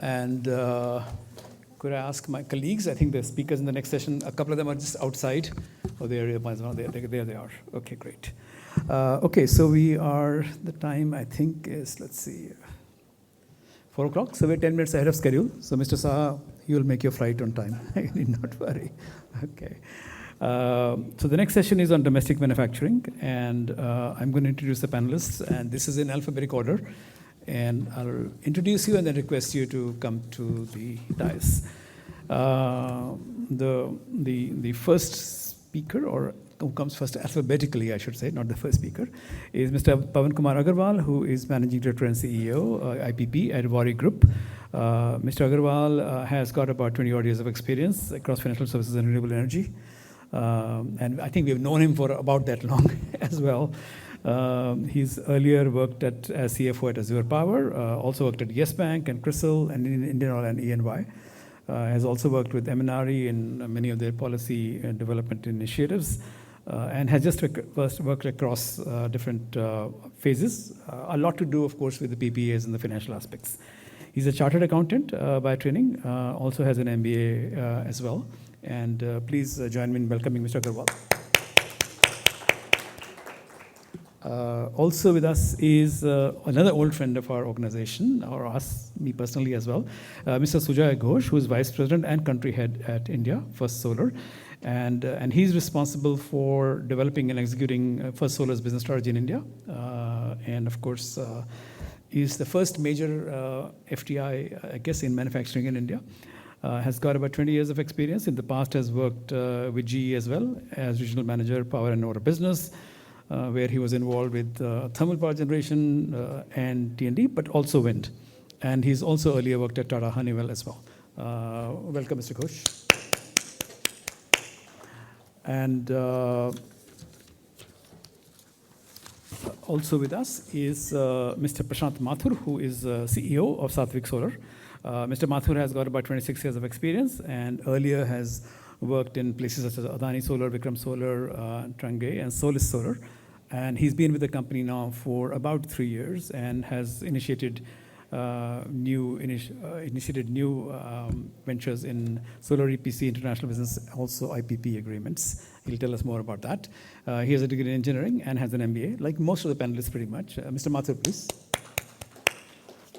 And could I ask my colleagues? I think the speakers in the next session, a couple of them are just outside. Oh, there they are. Okay, great. Okay, so the time I think is, let's see, 4 o'clock. So we're 10 minutes ahead of schedule. So Mr. Saha, you will make your flight on time. You need not worry. Okay. So the next session is on domestic manufacturing, and I'm going to introduce the panelists, and this is in alphabetic order. And I'll introduce you and then request you to come to the dais. The first speaker, or who comes first alphabetically, I should say, not the first speaker, is Mr. Pawan Kumar Agarwal, who is Managing Director and CEO, IPP at Waaree Group. Mr. Agarwal has got about 20 odd years of experience across financial services and renewable energy. And I think we've known him for about that long as well. He's earlier worked as CFO at Azure Power, also worked at Yes Bank and CRISIL and Indian Oil and ENY. Has also worked with MNRE in many of their policy and development initiatives, and has just worked across different phases. A lot to do, of course, with the PPAs and the financial aspects. He's a chartered accountant by training, also has an MBA as well. And please join me in welcoming Mr. Agarwal. Also with us is another old friend of our organization, or us, me personally as well, Mr. Sujay Ghosh, who is Vice President and Country Head at India, First Solar. And he's responsible for developing and executing First Solar's business strategy in India. And of course, he's the first major FTI, I guess, in manufacturing in India. Has got about 20 years of experience. In the past has worked with GE as well as Regional Manager, Power and Water Business, where he was involved with thermal power generation and T&D, but also wind. And he's also earlier worked at Tata Honeywell as well. Welcome, Mr. Ghosh. And also with us is Mr. Prashant Mathur, who is CEO of Satvik Solar. Mr. Mathur has got about 26 years of experience and earlier has worked in places such as Adani Solar, Vikram Solar, Trangay, and Solis Solar. And he's been with the company now for about 3 years and has initiated new ventures in solar EPC, international business, also IPP agreements. He'll tell us more about that. He has a degree in engineering and has an MBA, like most of the panelists pretty much. Mr. Mathur, please.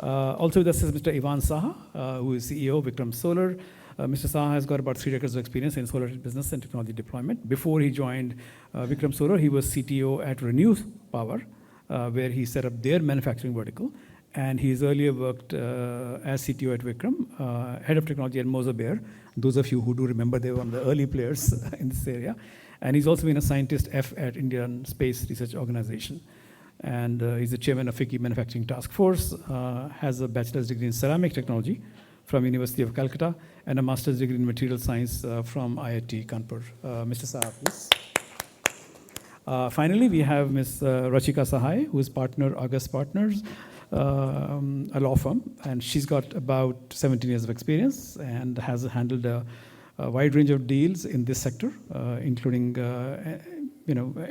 Also with us is Mr. Ivan Saha, who is CEO of Vikram Solar. Mr. Saha has got about 3 decades of experience in solar business and technology deployment. Before he joined Vikram Solar, he was CTO at Renew Power, where he set up their manufacturing vertical. And he's earlier worked as CTO at Vikram, head of technology at Moser Baer. Those of you who do remember, they were one of the early players in this area. And he's also been a scientist F at Indian Space Research Organization. And he's the chairman of FICCI Manufacturing Task Force, has a bachelor's degree in ceramic technology from University of Calcutta, and a master's degree in material science from IIT Kanpur. Mr. Saha, please. Finally, we have Ms. Rachika Sahai, who is partner August Partners, a law firm, and she's got about 17 years of experience and has handled a wide range of deals in this sector, including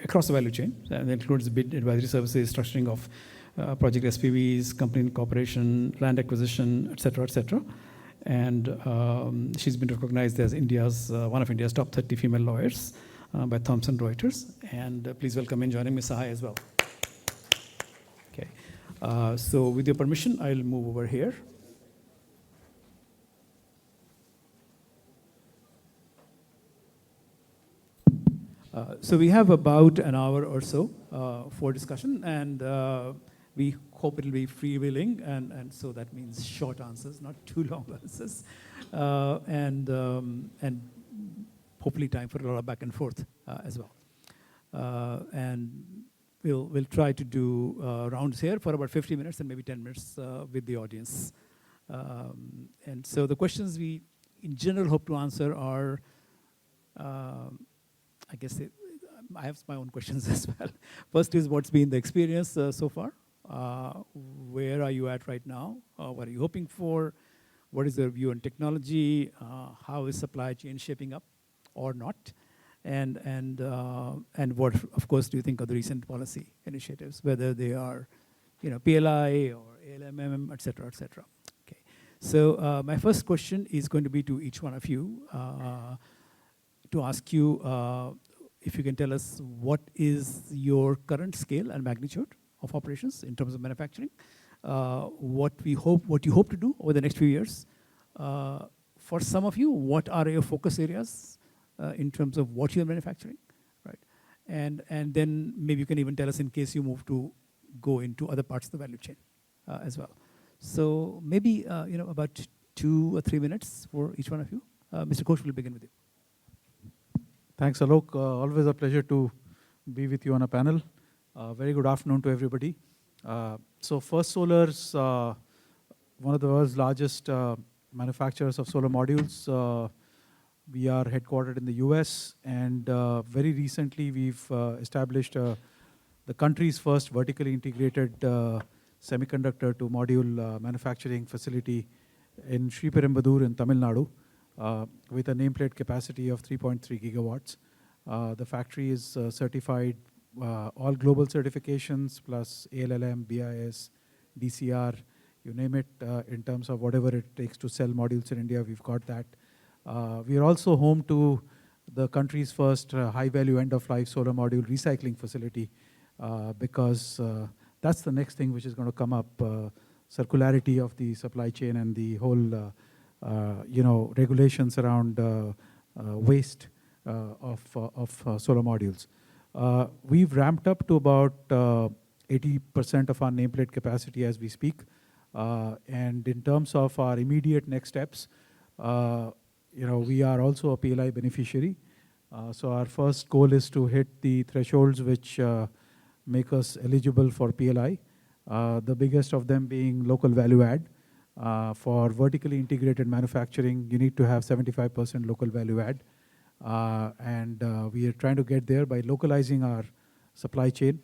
across the value chain. And that includes bid advisory services, structuring of project SPVs, company incorporation, land acquisition, et cetera, et cetera. And she's been recognized as one of India's top 30 female lawyers by Thomson Reuters. And please welcome in joining Ms. Sahai as well. Okay. So with your permission, I'll move over here. So we have about an hour or so for discussion, and we hope it'll be freewheeling, and so that means short answers, not too long answers, and hopefully time for a lot of back and forth as well. And we'll try to do rounds here for about 50 minutes and maybe 10 minutes with the audience. And so the questions we, in general, hope to answer are, I guess I have my own questions as well. First is, what's been the experience so far? Where are you at right now? What are you hoping for? What is your view on technology? How is supply chain shaping up or not? And what, of course, do you think of the recent policy initiatives, whether they are, PLI or ALMM, et cetera, et cetera? Okay. So my first question is going to be to each one of you, to ask you if you can tell us what is your current scale and magnitude of operations in terms of manufacturing, what you hope to do over the next few years. For some of you, what are your focus areas in terms of what you're manufacturing, right? And then maybe you can even tell us in case you move to go into other parts of the value chain as well. So maybe about 2 or 3 minutes for each one of you. Mr. Ghosh, we'll begin with you. Thanks, Alok. Always a pleasure to be with you on a panel. Very good afternoon to everybody. So First Solar's one of the world's largest manufacturers of solar modules. We are headquartered in the US, and very recently we've established the country's first vertically integrated semiconductor to module manufacturing facility in Sri Perumbudur in Tamil Nadu with a nameplate capacity of 3.3 gigawatts. The factory is certified all global certifications plus ALLM, BIS, DCR, you name it, in terms of whatever it takes to sell modules in India, we've got that. We are also home to the country's first high-value end-of-life solar module recycling facility because that's the next thing which is going to come up, circularity of the supply chain and the whole regulations around waste of solar modules. We've ramped up to about 80% of our nameplate capacity as we speak. And in terms of our immediate next steps, we are also a PLI beneficiary. So our first goal is to hit the thresholds which make us eligible for PLI. The biggest of them being local value add. For vertically integrated manufacturing, you need to have 75% local value add. And we are trying to get there by localizing our supply chain.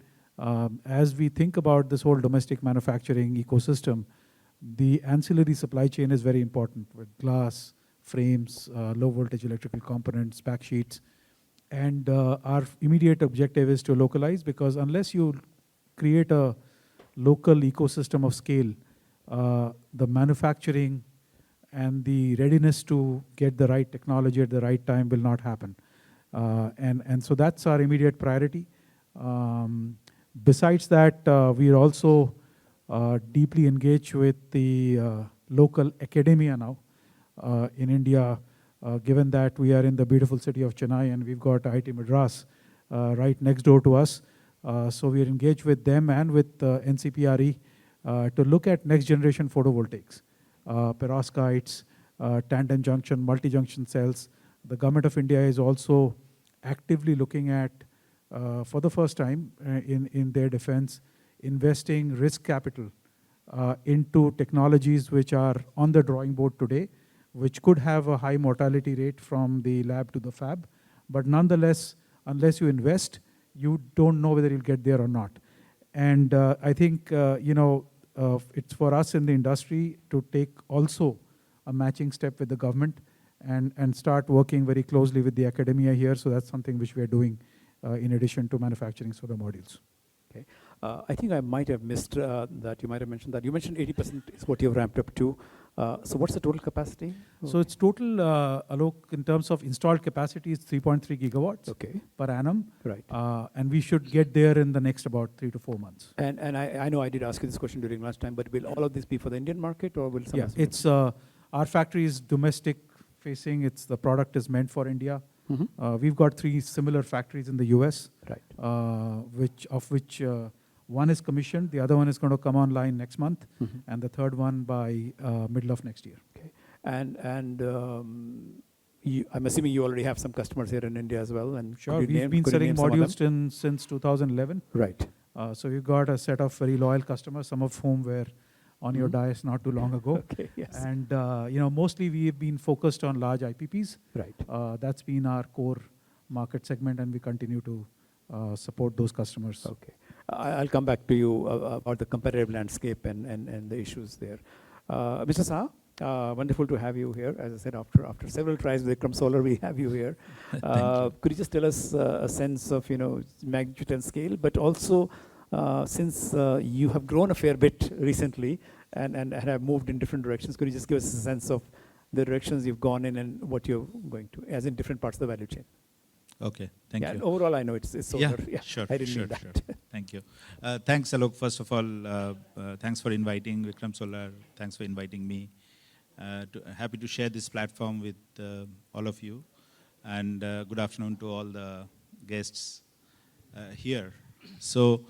As we think about this whole domestic manufacturing ecosystem, the ancillary supply chain is very important with glass, frames, low voltage electrical components, back sheets. And our immediate objective is to localize, because unless you create a local ecosystem of scale, the manufacturing and the readiness to get the right technology at the right time will not happen. And so that's our immediate priority. Besides that, we are also deeply engaged with the local academia now in India, given that we are in the beautiful city of Chennai and we've got IIT Madras right next door to us. So we are engaged with them and with NCPRE to look at next generation photovoltaics, perovskites, tandem junction, multi-junction cells. The government of India is also actively looking at, for the first time in their defense, investing risk capital into technologies which are on the drawing board today, which could have a high mortality rate from the lab to the fab. But nonetheless, unless you invest, you don't know whether you'll get there or not. And I think, it's for us in the industry to take also a matching step with the government and start working very closely with the academia here. So that's something which we are doing in addition to manufacturing solar modules. Okay. I think I might have missed that. You might have mentioned that. You mentioned 80% is what you've ramped up to. So what's the total capacity? So it's total, Alok, in terms of installed capacity, is 3.3 gigawatts per annum. Right. And we should get there in the next about 3 to 4 months. And I know I did ask you this question during lunchtime, but will all of this be for the Indian market or will some? Yeah, it's our factory is domestic facing. The product is meant for India. Mm-hmm. We've got 3 similar factories in the US, right. which one is commissioned, the other one is going to come online next month, mm-hmm. and the third one by middle of next year. Okay. And I'm assuming you already have some customers here in India as well. And sure, we've been selling modules since 2011. Right. So we've got a set of very loyal customers, some of whom were on your dais not too long ago. Okay, yes. And mostly we've been focused on large IPPs. Right. That's been our core market segment, and we continue to support those customers. Okay. I'll come back to you about the competitive landscape and the issues there. Mr. Saha, wonderful to have you here. As I said, after several tries with Vikram Solar, we have you here. Could you just tell us a sense of magnitude and scale, but also since you have grown a fair bit recently, and have moved in different directions. Could you just give us a sense of the directions you've gone in and what you're going to, as in different parts of the value chain? Okay, thank Yeah, you. and overall, I know it's solar. Yeah, Sure, I didn't sure, mean that. sure. Thank you. Thanks, Alok. First of all, thanks for inviting Vikram Solar. Thanks for inviting me. Happy to share this platform with all of you. And good afternoon to all the guests here. So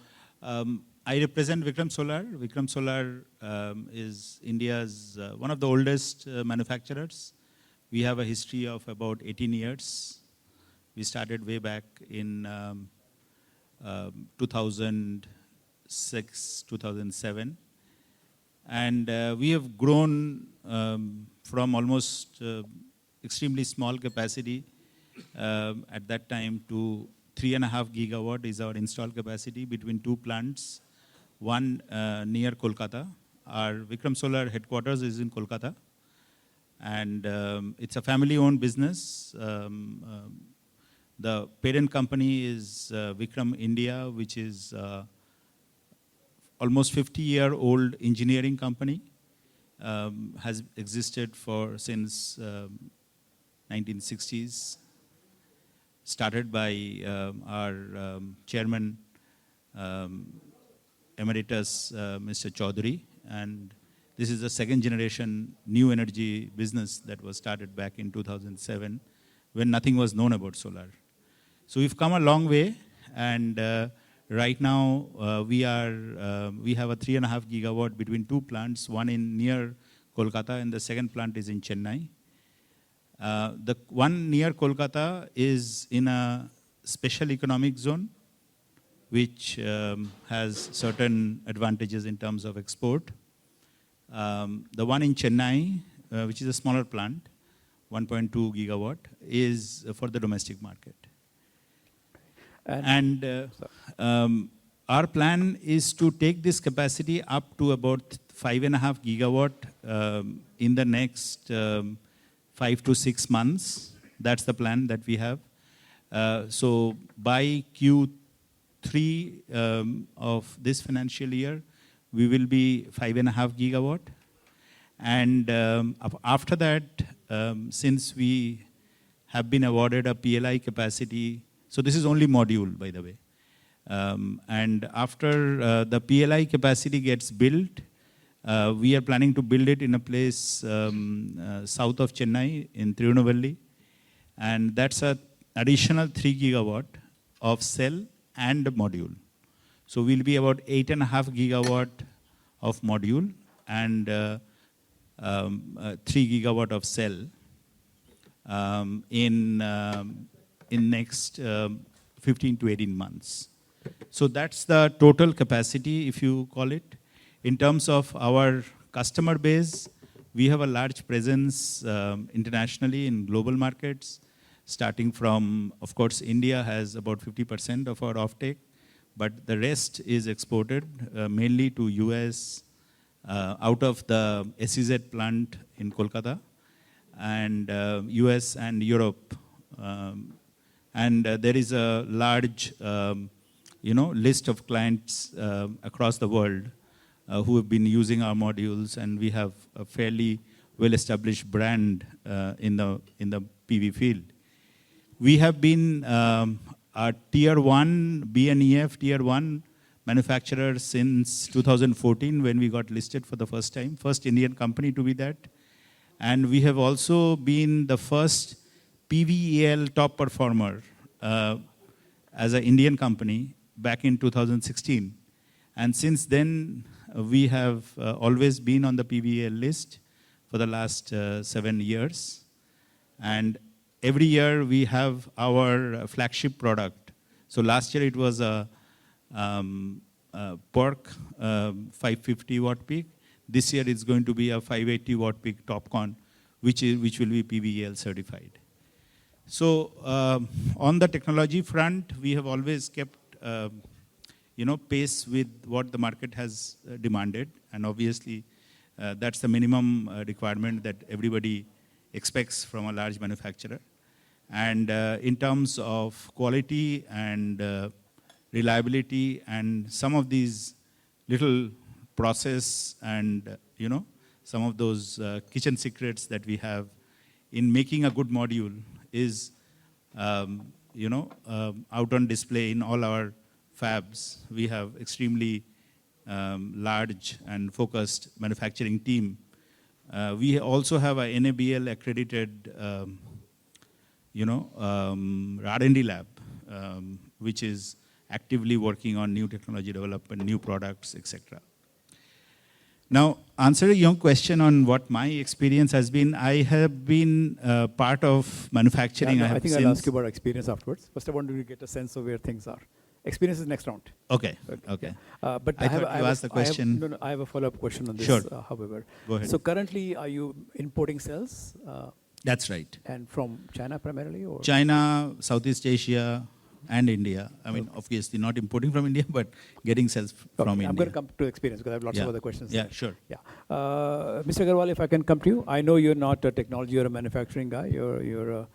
I represent Vikram Solar. Vikram Solar is India's one of the oldest manufacturers. We have a history of about 18 years. We started way back in 2006, 2007. And we have grown from almost extremely small capacity at that time to 3.5 gigawatt is our installed capacity between two plants, one near Kolkata. Our Vikram Solar headquarters is in Kolkata. And it's a family-owned business. The parent company is Vikram India, which is almost 50-year-old engineering company. Has existed since 1960s. Started by our chairman, emeritus, Mr. Chaudhary. And this is the second generation new energy business that was started back in 2007 when nothing was known about solar. So we've come a long way, and right now we have a 3.5 gigawatt between two plants, one in near Kolkata and the second plant is in Chennai. The one near Kolkata is in a special economic zone, which has certain advantages in terms of export. The one in Chennai, which is a smaller plant, 1.2 gigawatt, is for the domestic market. And our plan is to take this capacity up to about 5.5 gigawatt in the next 5 to 6 months. That's the plan that we have. So by Q3 of this financial year, we will be 5.5 gigawatt. And after that, since we have been awarded a PLI capacity, so this is only module, by the way. And after the PLI capacity gets built, we are planning to build it in a place south of Chennai in Tirunelveli. And that's an additional 3 gigawatt of cell and module. So we'll be about 8.5 gigawatt of module and 3 gigawatt of cell in next 15 to 18 months. So that's the total capacity, if you call it. In terms of our customer base, we have a large presence internationally in global markets, starting from, of course, India has about 50% of our offtake, but the rest is exported mainly to US, out of the SEZ plant in Kolkata, and US and Europe. And there is a large list of clients across the world who have been using our modules, and we have a fairly well-established brand in the PV field. We have been a Tier 1, BNEF Tier 1 manufacturer since 2014 when we got listed for the first time, first Indian company to be that. And we have also been the first PVEL top performer as an Indian company back in 2016. And since then, we have always been on the PVEL list for the last 7 years. And every year we have our flagship product. So last year it was a PERC 550 watt peak. This year it's going to be a 580 watt peak TOPCon, which will be PVEL certified. So on the technology front, we have always kept pace with what the market has demanded, and obviously that's the minimum requirement that everybody expects from a large manufacturer. And in terms of quality and reliability and some of these little process and some of those kitchen secrets that we have in making a good module is, out on display in all our fabs. We have extremely large and focused manufacturing team. We also have a NABL accredited, R&D lab, which is actively working on new technology development, new products, etc. Now, answering your question on what my experience has been, I have been part of manufacturing. I think I'll ask you about experience afterwards. First, I want to get a sense of where things are. Experience is next round. Okay. But I thought you asked the question. I have a follow-up question on this, Sure. However. Go ahead. So currently, are you importing cells? That's right. And from China primarily? Or? China, Southeast Asia, and India. I mean, obviously not importing from India, but getting cells from India. I'm going to come to experience because I have lots of other questions. Yeah, there. sure. Yeah. Mr. Agarwal, if I can come to you. I know you're not a technology, you're a manufacturing guy. You're a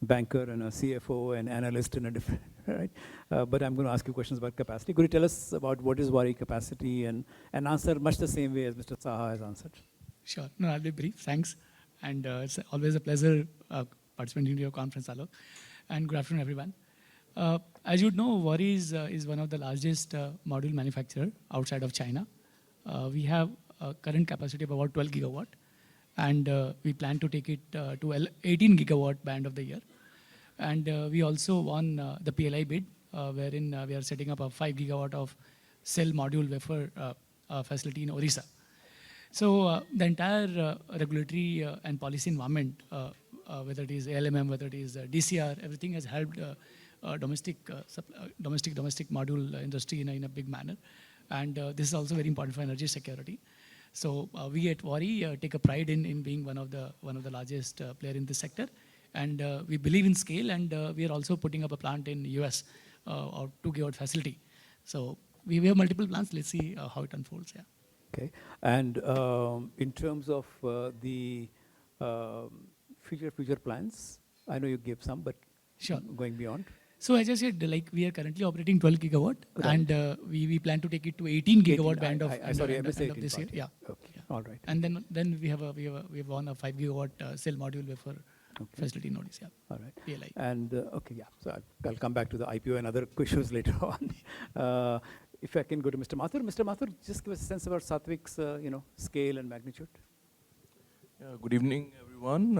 banker and a CFO and analyst in a different, right? But I'm going to ask you questions about capacity. Could you tell us about what is Waaree capacity and answer much the same way as Mr. Saha has answered? Sure. No, I'll be brief. Thanks. And it's always a pleasure participating in your conference, Alok. And good afternoon, everyone. As you know, Waaree is one of the largest module manufacturer outside of China. We have a current capacity of about 12 gigawatt, and we plan to take it to 18 gigawatt by end of the year. And we also won the PLI bid, wherein we are setting up a 5 gigawatt of cell module wafer facility in Orissa. So the entire regulatory and policy environment, whether it is ALMM, whether it is DCR, everything has helped domestic module industry in a big manner. And this is also very important for energy security. So we at Waaree take a pride in being one of the largest player in this sector. And we believe in scale, and we are also putting up a plant in US, our 2 gigawatt facility. So we have multiple plants. Let's see how it unfolds. Yeah. Okay. And in terms of the future plans, I know you gave some, but sure. Going beyond. So as I said, like we are currently operating 12 gigawatt, right. And we plan to take it to 18 gigawatt by end of this year. Yeah. Okay. Yeah. All right. And then we have won a 5 gigawatt cell module wafer facility in Odisha. All right. PLI. And okay, yeah. So I'll come back to the IPO and other issues later on. If I can go to Mr. Mathur. Mr. Mathur, just give us a sense about Satvik's scale and magnitude. Good evening, everyone.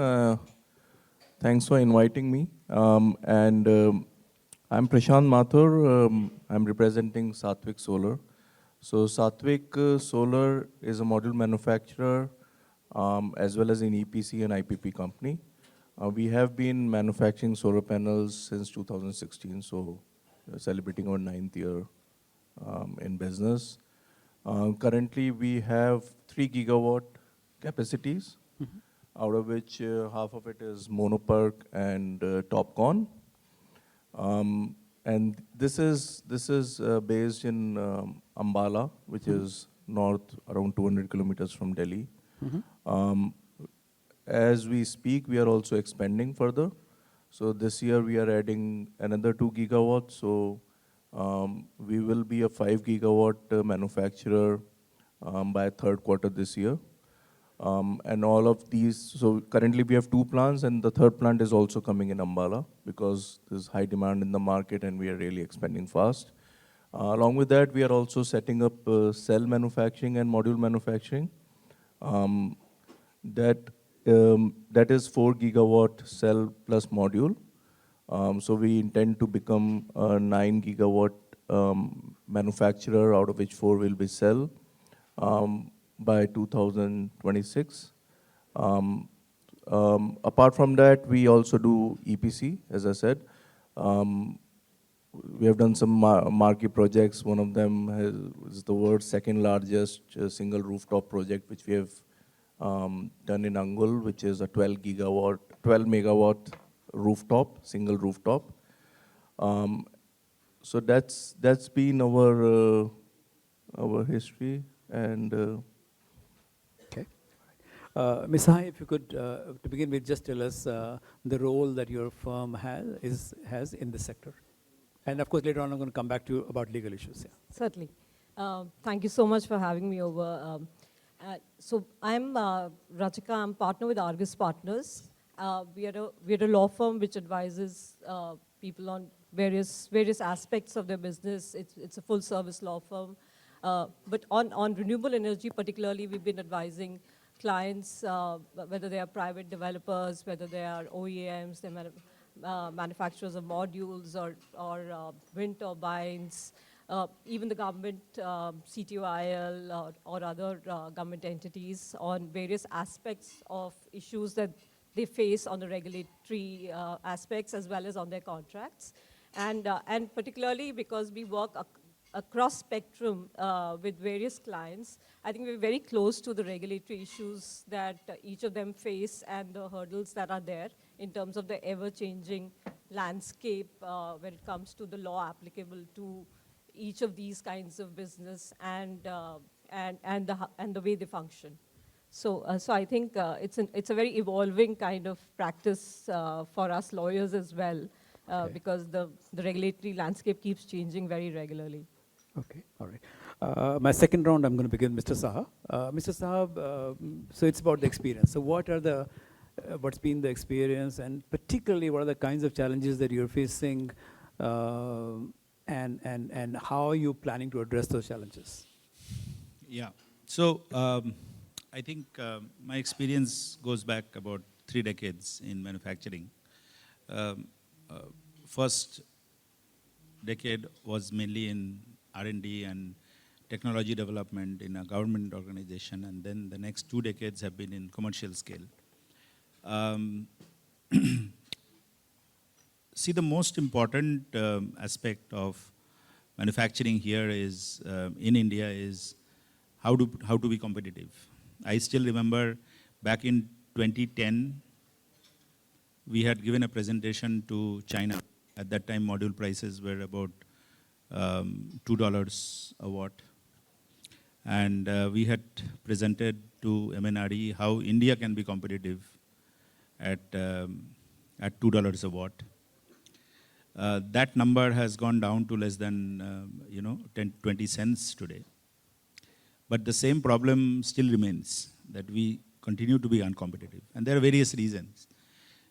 Thanks for inviting me. I'm Prashant Mathur. I'm representing Satvik Solar. So Satvik Solar is a module manufacturer as well as an EPC and IPP company. We have been manufacturing solar panels since 2016, so celebrating our 9th year in business. Currently, we have 3 gigawatt capacities, out of which half of it is Monoperc and TOPCon. And this is based in Ambala, which is north around 200 kilometers from Delhi. As we speak, we are also expanding further. So this year we are adding another 2 gigawatts. So we will be a 5 gigawatt manufacturer by third quarter this year. And all of these, so currently we have 2 plants, and the third plant is also coming in Ambala because there's high demand in the market and we are really expanding fast. Along with that, we are also setting up cell manufacturing and module manufacturing. That is 4 gigawatt cell plus module. So we intend to become a 9 gigawatt manufacturer, out of which 4 will be cell. By 2026. Apart from that, we also do EPC, as I said. We have done some marquee projects. One of them is the world's second largest single rooftop project, which we have done in Angul, which is a 12 megawatt rooftop, single rooftop. So that's been our history. And Ms. Hai, if you could, to begin with, just tell us the role that your firm has in this sector. And of course, later on, I'm going to come back to you about legal issues. Yeah. Certainly. Thank you so much for having me over. So I'm Rachika. I'm partner with Argus Partners. We are a law firm which advises people on various aspects of their business. It's a full service law firm. But on renewable energy particularly, we've been advising clients, whether they are private developers, whether they are OEMs, manufacturers of modules or wind turbines, even the government, CTOIL or other government entities on various aspects of issues that they face on the regulatory aspects as well as on their contracts. And particularly because we work across spectrum with various clients, I think we're very close to the regulatory issues that each of them face and the hurdles that are there in terms of the ever-changing landscape when it comes to the law applicable to each of these kinds of business and the way they function. So I think it's a very evolving kind of practice for us lawyers as well, because the regulatory landscape keeps changing very regularly. Okay, all right. My second round, I'm going to begin, Mr. Saha. Mr. Saha, so it's about the experience. So what's been the experience, and particularly what are the kinds of challenges that you're facing, and how are you planning to address those challenges? Yeah. So I think my experience goes back about 3 decades in manufacturing. First decade was mainly in R&D and technology development in a government organization, and then the next 2 decades have been in commercial scale. See, the most important aspect of manufacturing here is, in India, is how to be competitive. I still remember back in 2010, we had given a presentation to China. At that time, module prices were about $2 a watt. And we had presented to MNRE how India can be competitive at $2 a watt. That number has gone down to less than 10, 20 cents today. But the same problem still remains, that we continue to be uncompetitive. And there are various reasons.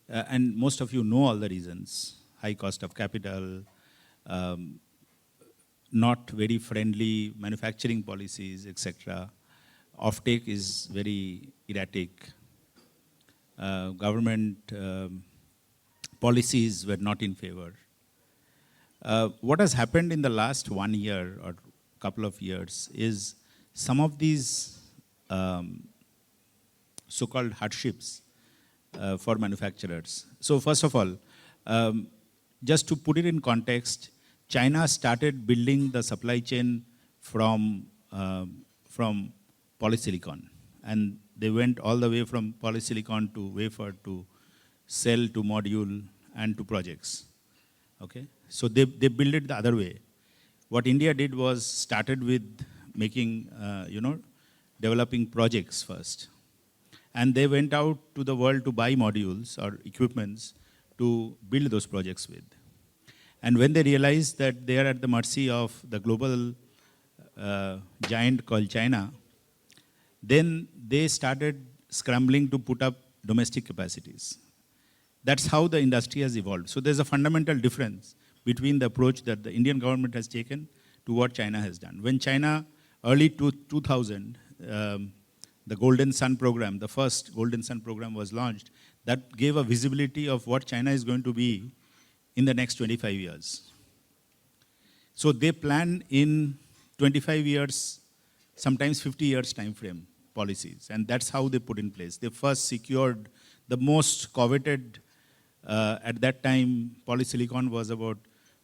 And most of you know all the reasons. High cost of capital, not very friendly manufacturing policies, etc. Offtake is very erratic. Government policies were not in favor. What has happened in the last 1 year or couple of years is some of these so-called hardships for manufacturers. So first of all, just to put it in context, China started building the supply chain from polysilicon. And they went all the way from polysilicon to wafer to cell to module and to projects. Okay? So they built it the other way. What India did was started with making, developing projects first. And they went out to the world to buy modules or equipments to build those projects with. And when they realized that they are at the mercy of the global giant called China, then they started scrambling to put up domestic capacities. That's how the industry has evolved. So there's a fundamental difference between the approach that the Indian government has taken to what China has done. When China, early 2000, the Golden Sun program, the first Golden Sun program was launched, that gave a visibility of what China is going to be in the next 25 years. So they plan in 25 years, sometimes 50 years time frame policies, and that's how they put in place. They first secured the most coveted, at that time, polysilicon was about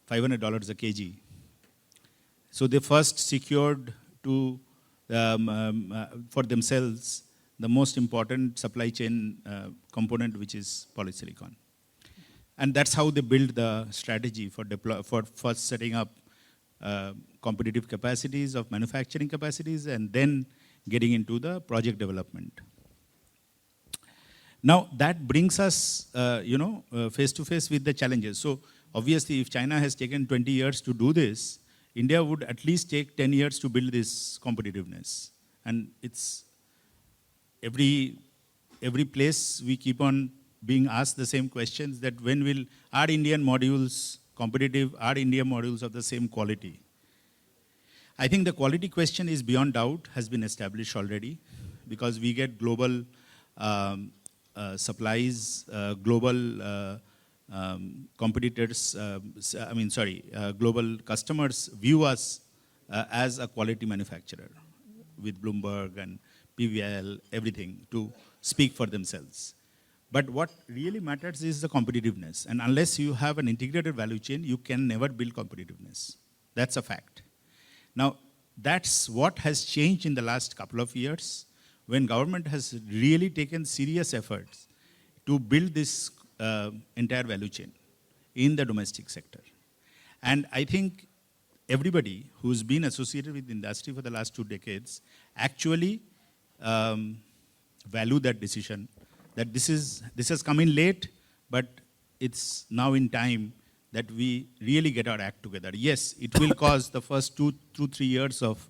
$500 a kg. So they first secured to for themselves the most important supply chain component, which is polysilicon. And that's how they build the strategy for first setting up competitive capacities of manufacturing capacities and then getting into the project development. Now that brings us, face to face with the challenges. So obviously, if China has taken 20 years to do this, India would at least take 10 years to build this competitiveness. And it's every place we keep on being asked the same questions, that when will, are Indian modules competitive, are Indian modules of the same quality? I think the quality question is beyond doubt, has been established already, because we get global supplies, global competitors, global customers view us as a quality manufacturer with Bloomberg and PVL, everything, to speak for themselves. But what really matters is the competitiveness. And unless you have an integrated value chain, you can never build competitiveness. That's a fact. Now, that's what has changed in the last couple of years, when government has really taken serious efforts to build this entire value chain in the domestic sector. And I think everybody who's been associated with the industry for the last 2 decades actually value that decision, that this has come in late, but it's now in time that we really get our act together. Yes, it will cause the first 2 to 3 years of,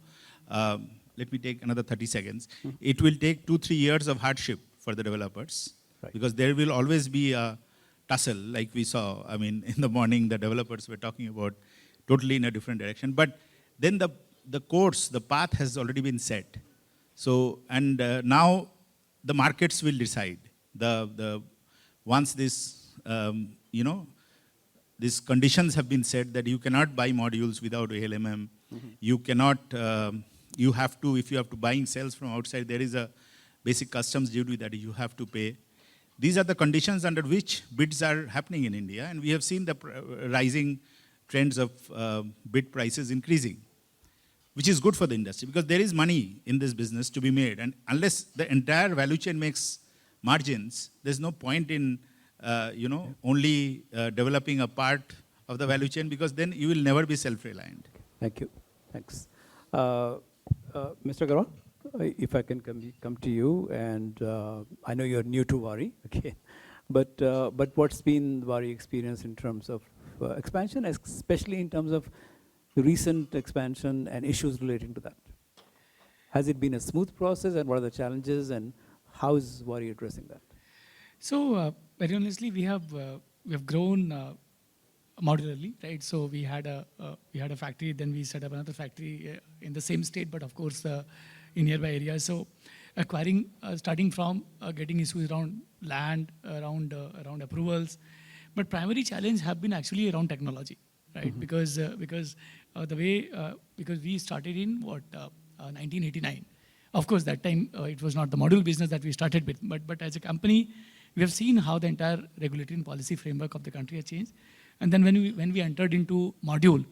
let me take another 30 seconds. It will take 2-3 years of hardship for the developers, Right. because there will always be a tussle, like we saw. I mean, in the morning, the developers were talking about totally in a different direction. But then the course, the path has already been set. So, and now the markets will decide. Once this, these conditions have been set that you cannot buy modules without ALMM, you cannot, you have to, if you have to buying cells from outside, there is a basic customs duty that you have to pay. These are the conditions under which bids are happening in India, and we have seen the rising trends of bid prices increasing, which is good for the industry, because there is money in this business to be made. And unless the entire value chain makes margins, there's no point in only developing a part of the value chain, because then you will never be self-reliant. Thank you. Thanks. Mr. Agarwal, if I can come to you, and I know you're new to Waaree, okay, but what's been Waaree experience in terms of expansion, especially in terms of the recent expansion and issues relating to that? Has it been a smooth process, and what are the challenges, and how is Waaree addressing that? So very honestly, we have grown modularly, right? So we had a factory, then we set up another factory in the same state, but of course in nearby areas. So acquiring, starting from getting issues around land, around approvals, but primary challenge have been actually around technology, right? Because the way because we started in 1989. Of course, that time it was not the module business that we started with, but as a company, we have seen how the entire regulatory and policy framework of the country has changed. And then when we entered into module,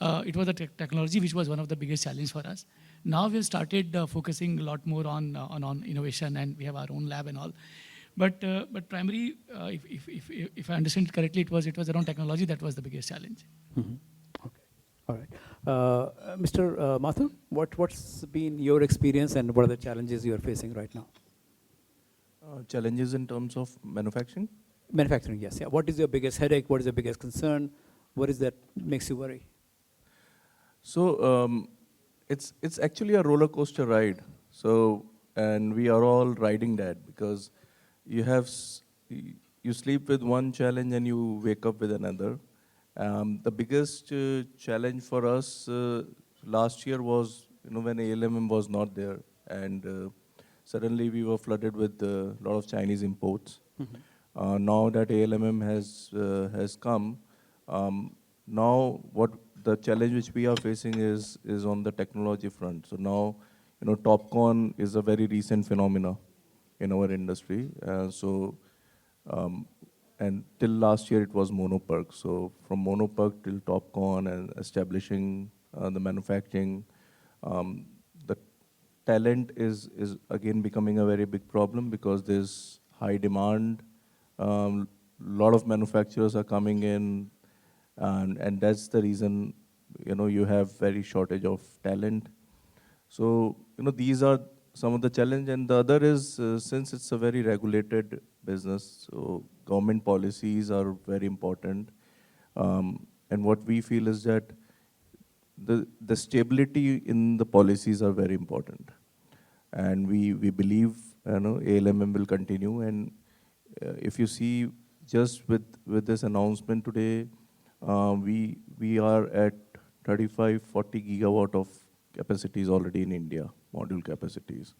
it was a technology which was one of the biggest challenge for us. Now we have started focusing a lot more on innovation, and we have our own lab and all. But primary, if I understand it correctly, it was around technology that was the biggest challenge. Okay, all right. Mr. Mathur, what's been your experience, and what are the challenges you are facing right now? Challenges in terms of manufacturing? Manufacturing, yes. Yeah. What is your biggest headache? What is your biggest concern? What is that makes you worry? So it's actually a roller coaster ride. So, and we are all riding that, because you sleep with one challenge and you wake up with another. The biggest challenge for us last year was, when ALMM was not there, and suddenly we were flooded with a lot of Chinese imports. Now that ALMM has come, now what the challenge which we are facing is on the technology front. So now, TOPCon is a very recent phenomena in our industry. And till last year it was Monoperk. So from Monoperk till TOPCon and establishing the manufacturing, the talent is again becoming a very big problem, because there's high demand. Lot of manufacturers are coming in, and that's the reason you have very shortage of talent. So these are some of the challenge, and the other is since it's a very regulated business, so government policies are very important. And what we feel is that the stability in the policies are very important, and we believe ALMM will continue. And if you see, just with this announcement today, we are at 35, 40 gigawatt of capacities already in India, module capacities.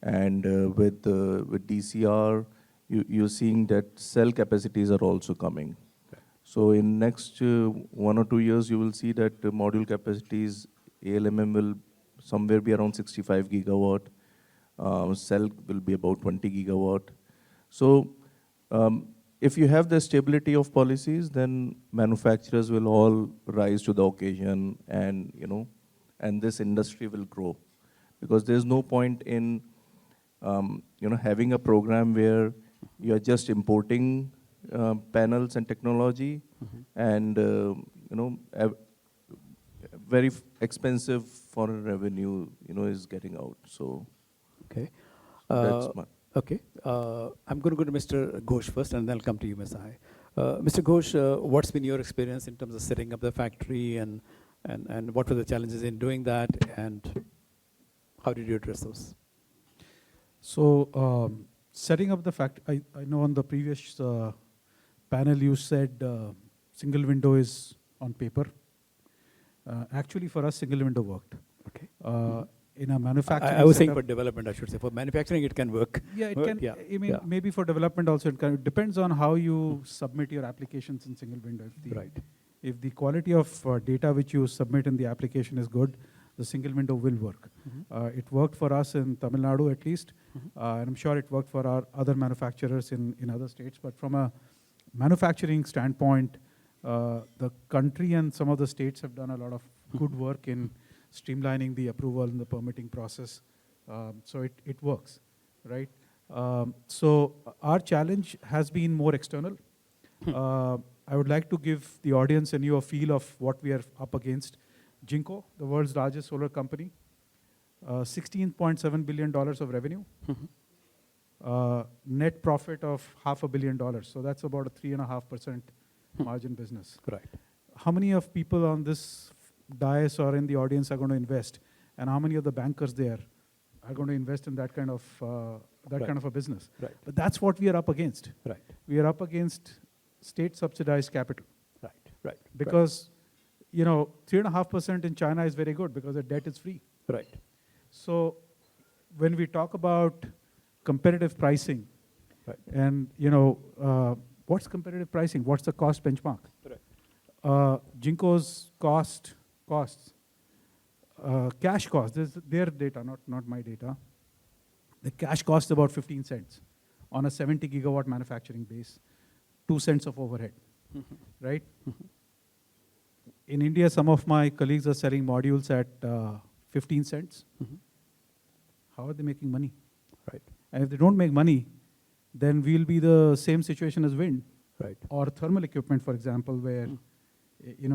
And with DCR, you're seeing that cell capacities are also coming. So in next 1 or 2 years, you will see that module capacities, ALMM will somewhere be around 65 gigawatt. Cell will be about 20 gigawatt. So if you have the stability of policies, then manufacturers will all rise to the occasion, and and this industry will grow, because there's no point in having a program where you are just importing panels and technology, and very expensive foreign revenue is getting out. So Okay. that's my. Okay. I'm going to go to Mr. Ghosh first, and then I'll come to you, Ms. Sai. Mr. Ghosh, what's been your experience in terms of setting up the factory, and what were the challenges in doing that, and how did you address those? So setting up the factory, I know on the previous panel you said single window is on paper. Actually, for us, single window worked. Okay. In a manufacturing I was saying setup- for development, I should say. For manufacturing, it can work. Yeah, it Well, can. yeah, I mean, yeah. maybe for development also, it depends on how you submit your applications in single window. Right. If the quality of data which you submit in the application is good, the single window will work. It worked for us in Tamil Nadu at least, and I'm sure it worked for our other manufacturers in other states. But from a manufacturing standpoint, the country and some of the states have done a lot of good work in streamlining the approval and the permitting process. So it works, right? So our challenge has been more external. I would like to give the audience and you a feel of what we are up against. Jinko, the world's largest solar company, $16.7 billion of revenue, net profit of $500 million. So that's about a 3.5% margin business. Right. How many of people on this dais or in the audience are going to invest, and how many of the bankers there are going to invest in that kind of Right. kind of a business? Right. But that's what we are up against. Right. We are up against state subsidized capital, Right. Right. because 3.5% in China is very good because the debt is free. Right. So when we talk about competitive pricing, Right. and what's competitive pricing? What's the cost benchmark? Right. Jinko's costs, cash cost, this is their data, not my data. The cash cost is about 15 cents on a 70 gigawatt manufacturing base, 2 cents of overhead, right? In India, some of my colleagues are selling modules at 15 cents. How are they making money? Right. And if they don't make money, then we'll be the same situation as wind Right. or thermal equipment, for example, where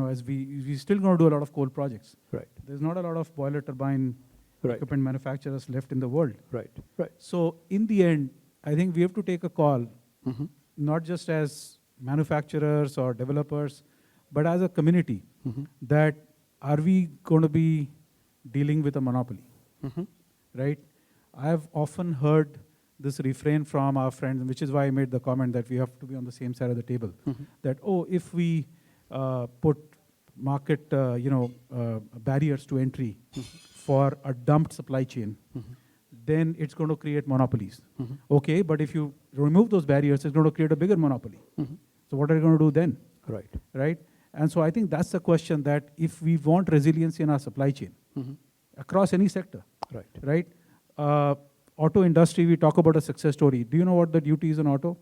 as we still going to do a lot of coal projects. Right. There's not a lot of boiler turbine Right. equipment manufacturers left in the world. Right. Right. So in the end, I think we have to take a call, not just as manufacturers or developers, but as a community, that are we going to be dealing with a monopoly, right? I have often heard this refrain from our friends, which is why I made the comment that we have to be on the same side of the table. That, if we put market, barriers to entry for a dumped supply chain, then it's going to create monopolies. Okay, but if you remove those barriers, it's going to create a bigger monopoly. So what are you going to do then? Right. Right? And so I think that's the question, that if we want resiliency in our supply chain across any sector, Right. right? Auto industry, we talk about a success story. Do you know what the duty is on auto?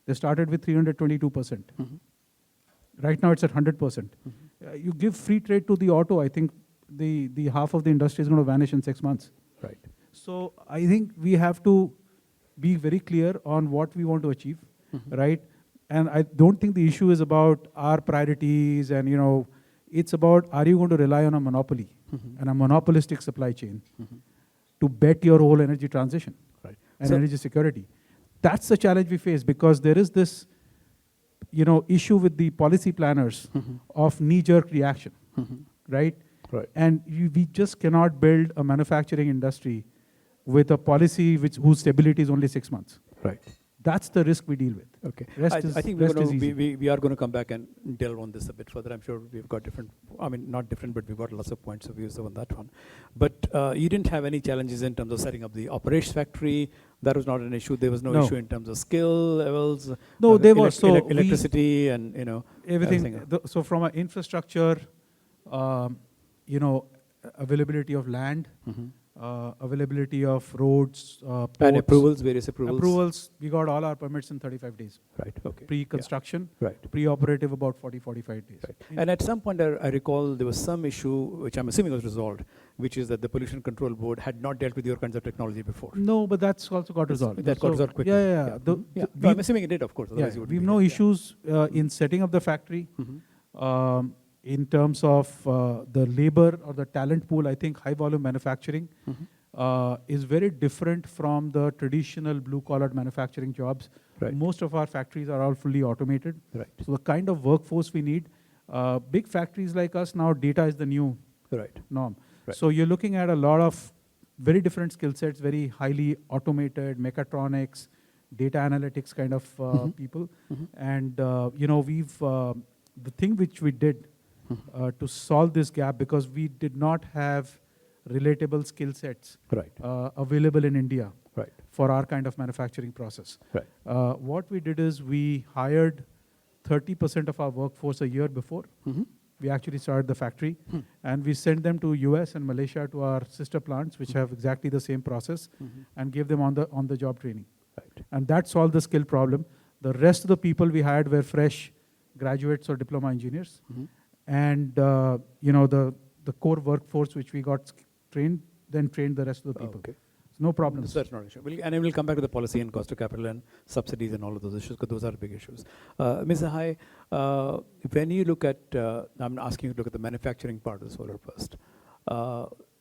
They started with 322%. Right now it's at 100%. You give free trade to the auto, I think the half of the industry is going to vanish in 6 months. Right. So I think we have to be very clear on what we want to achieve, right? And I don't think the issue is about our priorities and, it's about, are you going to rely on a monopoly and a monopolistic supply chain to bet your whole energy transition Right. and So- energy security? That's the challenge we face, because there is this, issue with the policy planners of knee-jerk reaction, right? Right. And we just cannot build a manufacturing industry with a policy whose stability is only 6 months. Right. That's the risk we deal with. Okay. Rest I is- think rest is easy. we are going to come back and delve on this a bit further. I'm sure we've got different, I mean, not different, but we've got lots of points of views on that one. But you didn't have any challenges in terms of setting up the operations factory. That was not an issue. There was no No. issue in terms of skill levels. No, there was. So we- electricity and, you know, Everything. So from an infrastructure, you know, availability of land, Mhm. availability of roads, ports. And approvals, various approvals. Approvals, we got all our permits in 35 days. Right, okay. Pre-construction, Right. pre-operative about 40, 45 days. Right. And at some point, I recall there was some issue, which I'm assuming was resolved, which is that the Pollution Control Board had not dealt with your kinds of technology before. No, but that's also got resolved. That got So- resolved quickly. Yeah, yeah, yeah. Mhm. Yeah. No, we- I'm assuming it did, of course. yeah, Otherwise you wouldn't we have be no here. issues in setting up the factory. In terms of the labor or the talent pool, I think high volume manufacturing is very different from the traditional blue collar manufacturing jobs. Right. Most of our factories are all fully automated. Right. So the kind of workforce we need, big factories like us now, data is the new Right. norm. Right. So you're looking at a lot of very different skill sets, very highly automated, mechatronics, data analytics kind of people. And, you know, we've, the thing which we did to solve this gap, because we did not have relatable skill sets Right. available in India Right. for our kind of manufacturing process. Right. What we did is we hired 30% of our workforce a year before. We actually started the factory, and we sent them to US and Malaysia to our sister plants, which have exactly the same process, and gave them on the job training. Right. And that solved the skill problem. The rest of the people we hired were fresh graduates or diploma engineers. And you know, the core workforce which we got trained, then trained the rest of the people. Okay. So no problems. That's not an issue. And then we'll come back to the policy and cost of capital and subsidies and all of those issues, because those are big issues. Ms. Sahai, when you look at, I'm asking you to look at the manufacturing part of the solar first,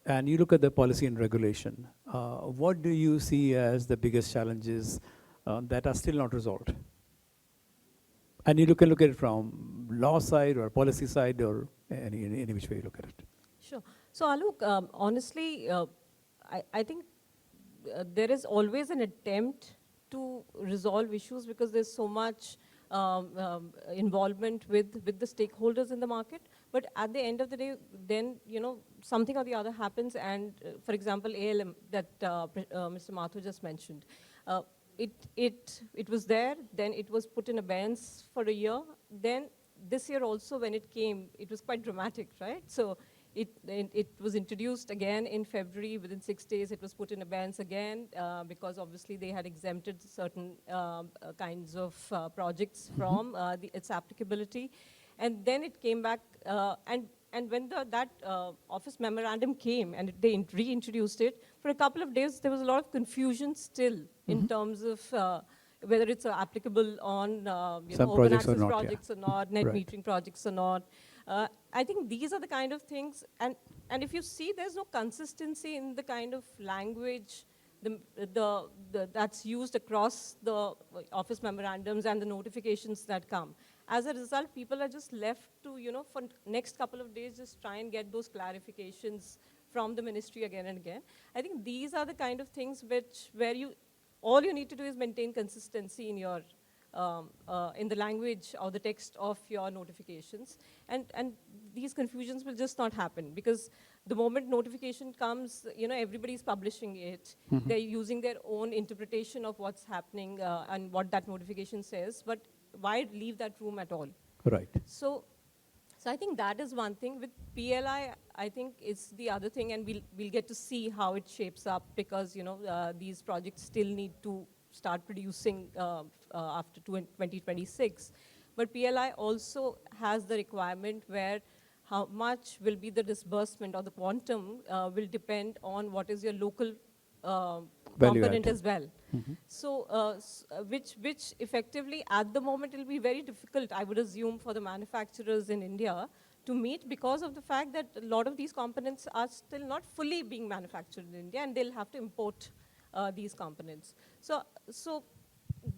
and you look at the policy and regulation, what do you see as the biggest challenges that are still not resolved? And you can look at it from law side or policy side or any which way you look at it. Sure. So Alok, honestly, I think there is always an attempt to resolve issues because there's so much involvement with the stakeholders in the market. But at the end of the day, then, you know, something or the other happens. And for example, ALM that Mr. Mathur just mentioned, it was there, then it was put in abeyance for a year. Then this year also when it came, it was quite dramatic, right? So it was introduced again in February. Within 6 days, it was put in abeyance again because obviously they had exempted certain kinds of projects from its applicability. And then it came back, and when that office memorandum came and they reintroduced it, for a couple of days, there was a lot of confusion still in terms of whether it's applicable on you Some know, open projects or access not, yeah. projects or not, net Right. metering projects or not. I think these are the kind of things, and if you see, there's no consistency in the kind of language that's used across the office memorandums and the notifications that come. As a result, people are just left to, you know, for next couple of days, just try and get those clarifications from the ministry again and again. I think these are the kind of things where all you need to do is maintain consistency in your in the language or the text of your notifications, and these confusions will just not happen, because the moment notification comes, you know, everybody's publishing it. They're using their own interpretation of what's happening and what that notification says, but why leave that room at all? Right. So I think that is one thing. With PLI, I think it's the other thing, and we'll get to see how it shapes up, because, you know, these projects still need to start producing after 2026. But PLI also has the requirement where how much will be the disbursement or the quantum will depend on what is your local Value component add. as well. So, which effectively at the moment will be very difficult, I would assume, for the manufacturers in India to meet, because of the fact that a lot of these components are still not fully being manufactured in India, and they'll have to import these components. So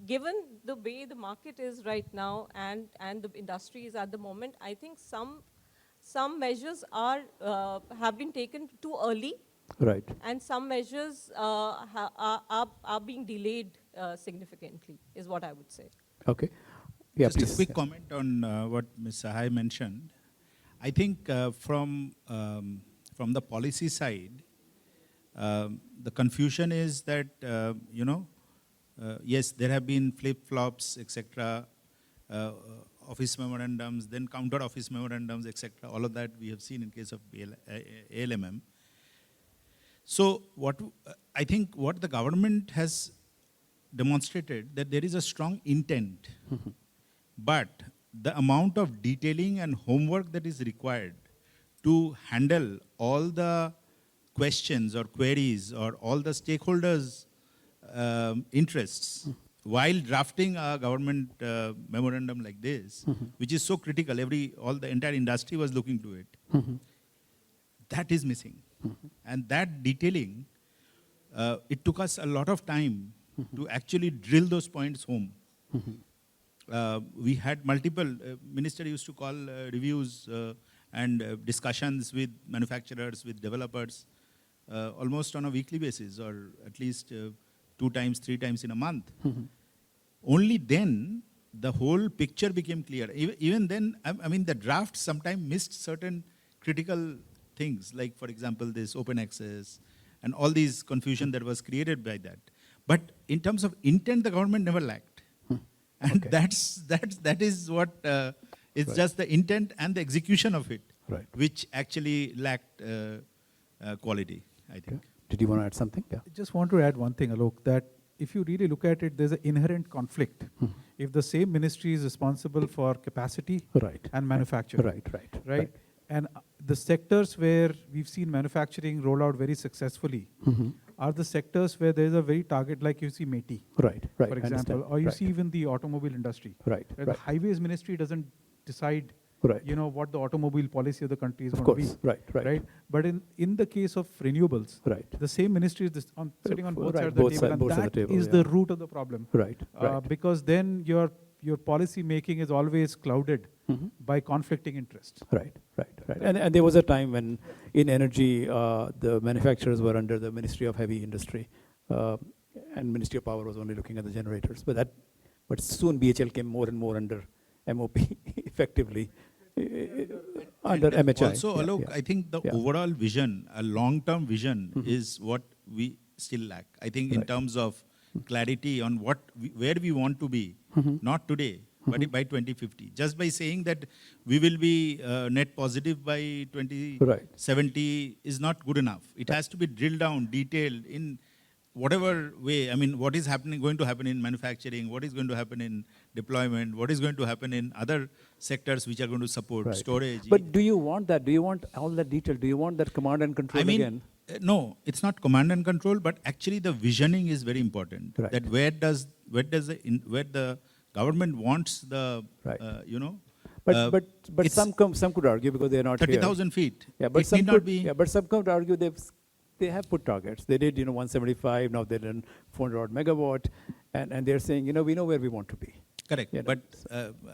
given the way the market is right now and the industry is at the moment, I think some measures are have been taken too early Right. And some measures are being delayed significantly, is what I would say. Okay. Yeah, Just please. a quick Yeah. comment on what Ms. Sahai mentioned. I think from the policy side, the confusion is that, yes, there have been flip-flops, etc., office memorandums, then counter-office memorandums, etc. All of that we have seen in case of ALMM. So I think what the government has demonstrated that there is a strong intent, but the amount of detailing and homework that is required to handle all the questions or queries or all the stakeholders' interests while drafting a government memorandum like this, which is so critical, the entire industry was looking to it, that is missing. And that detailing, it took us a lot of time to actually drill those points home. We had multiple, minister used to call reviews and discussions with manufacturers, with developers, almost on a weekly basis, or at least 2 times, 3 times in a month. Only then the whole picture became clear. Even then, I mean, the draft sometimes missed certain critical things, like, for example, this open access and all these confusion that was created by that. But in terms of intent, the government never lacked. And Okay. that is what, it's just the intent and the execution of it, Right. which actually lacked quality, I think. Did you want to add something? Yeah. I just want to add one thing, Alok, that if you really look at it, there's an inherent conflict. If the same ministry is responsible for capacity Right. and manufacturing, Right. And the sectors where we've seen manufacturing roll out very successfully are the sectors where there's a very target, like you see METI, Right. for I understand. example, or you Right. see even the automobile industry. Right. Where Right. the highways ministry doesn't decide, Right. what the automobile policy of the country is Of going to course. be. Right. But in the case of renewables, Right. the same ministry is sitting on both Right, sides of the both table, side- and both sides of that the table, is yeah. the root of the problem. Right. Because then your policy making is always clouded by conflicting interests. Right. And there was a time when in energy, the manufacturers were under the Ministry of Heavy Industry, and Ministry of Power was only looking at the generators. But soon BHL came more and more under MOP, effectively, under And MHI. Also, Yeah, Alok, yeah. I think the Yeah. overall vision, a long-term vision, is what we still lack. I think in Right. terms of clarity on where we want to be, not today, but by 2050. Just by saying that we will be net positive by 2070 is not good enough. It has to be drilled down, detailed in whatever way. I mean, what is going to happen in manufacturing, what is going to happen in deployment, what is going to happen in other sectors which are going to support Right. storage. But do you want that? Do you want all that detail? Do you want that command and control I mean, again? no, it's not command and control, but actually the visioning is very important. Right. That where the government wants the, Right. But But it's some could argue, because they are not here. 30,000 feet. Yeah, but it some need could, not be. yeah, but some could argue they have put targets. They did, 175. Now they're in 400 odd megawatt, and they're saying, we know where we want to be. Correct. Yeah, But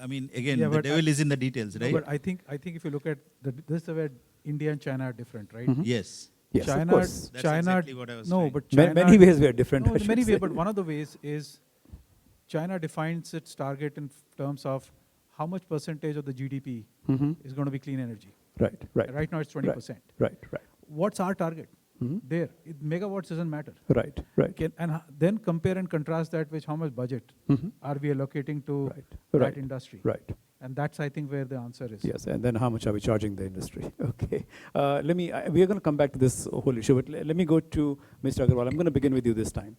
I mean, again, Yeah, the but devil is in the details, No, right? but I think if you look at this is where India and China are different, right? Yes. Yes, of China, course. That's China, exactly what I was no, trying. but Ma- China, many ways we are different. No, I in should many say. ways, but one of the ways is China defines its target in terms of how much percentage of the GDP is going to be clean energy. Right. Right now, it's 20%. Right. What's our target? There, megawatts doesn't matter. Right. Then compare and contrast that with how much budget are we allocating to Right. that industry. Right. And that's, I think, where the answer is. Yes, and then how much are we charging the industry? Okay. We are going to come back to this whole issue, but let me go to Mr. Agarwal. I'm going to begin with you this time.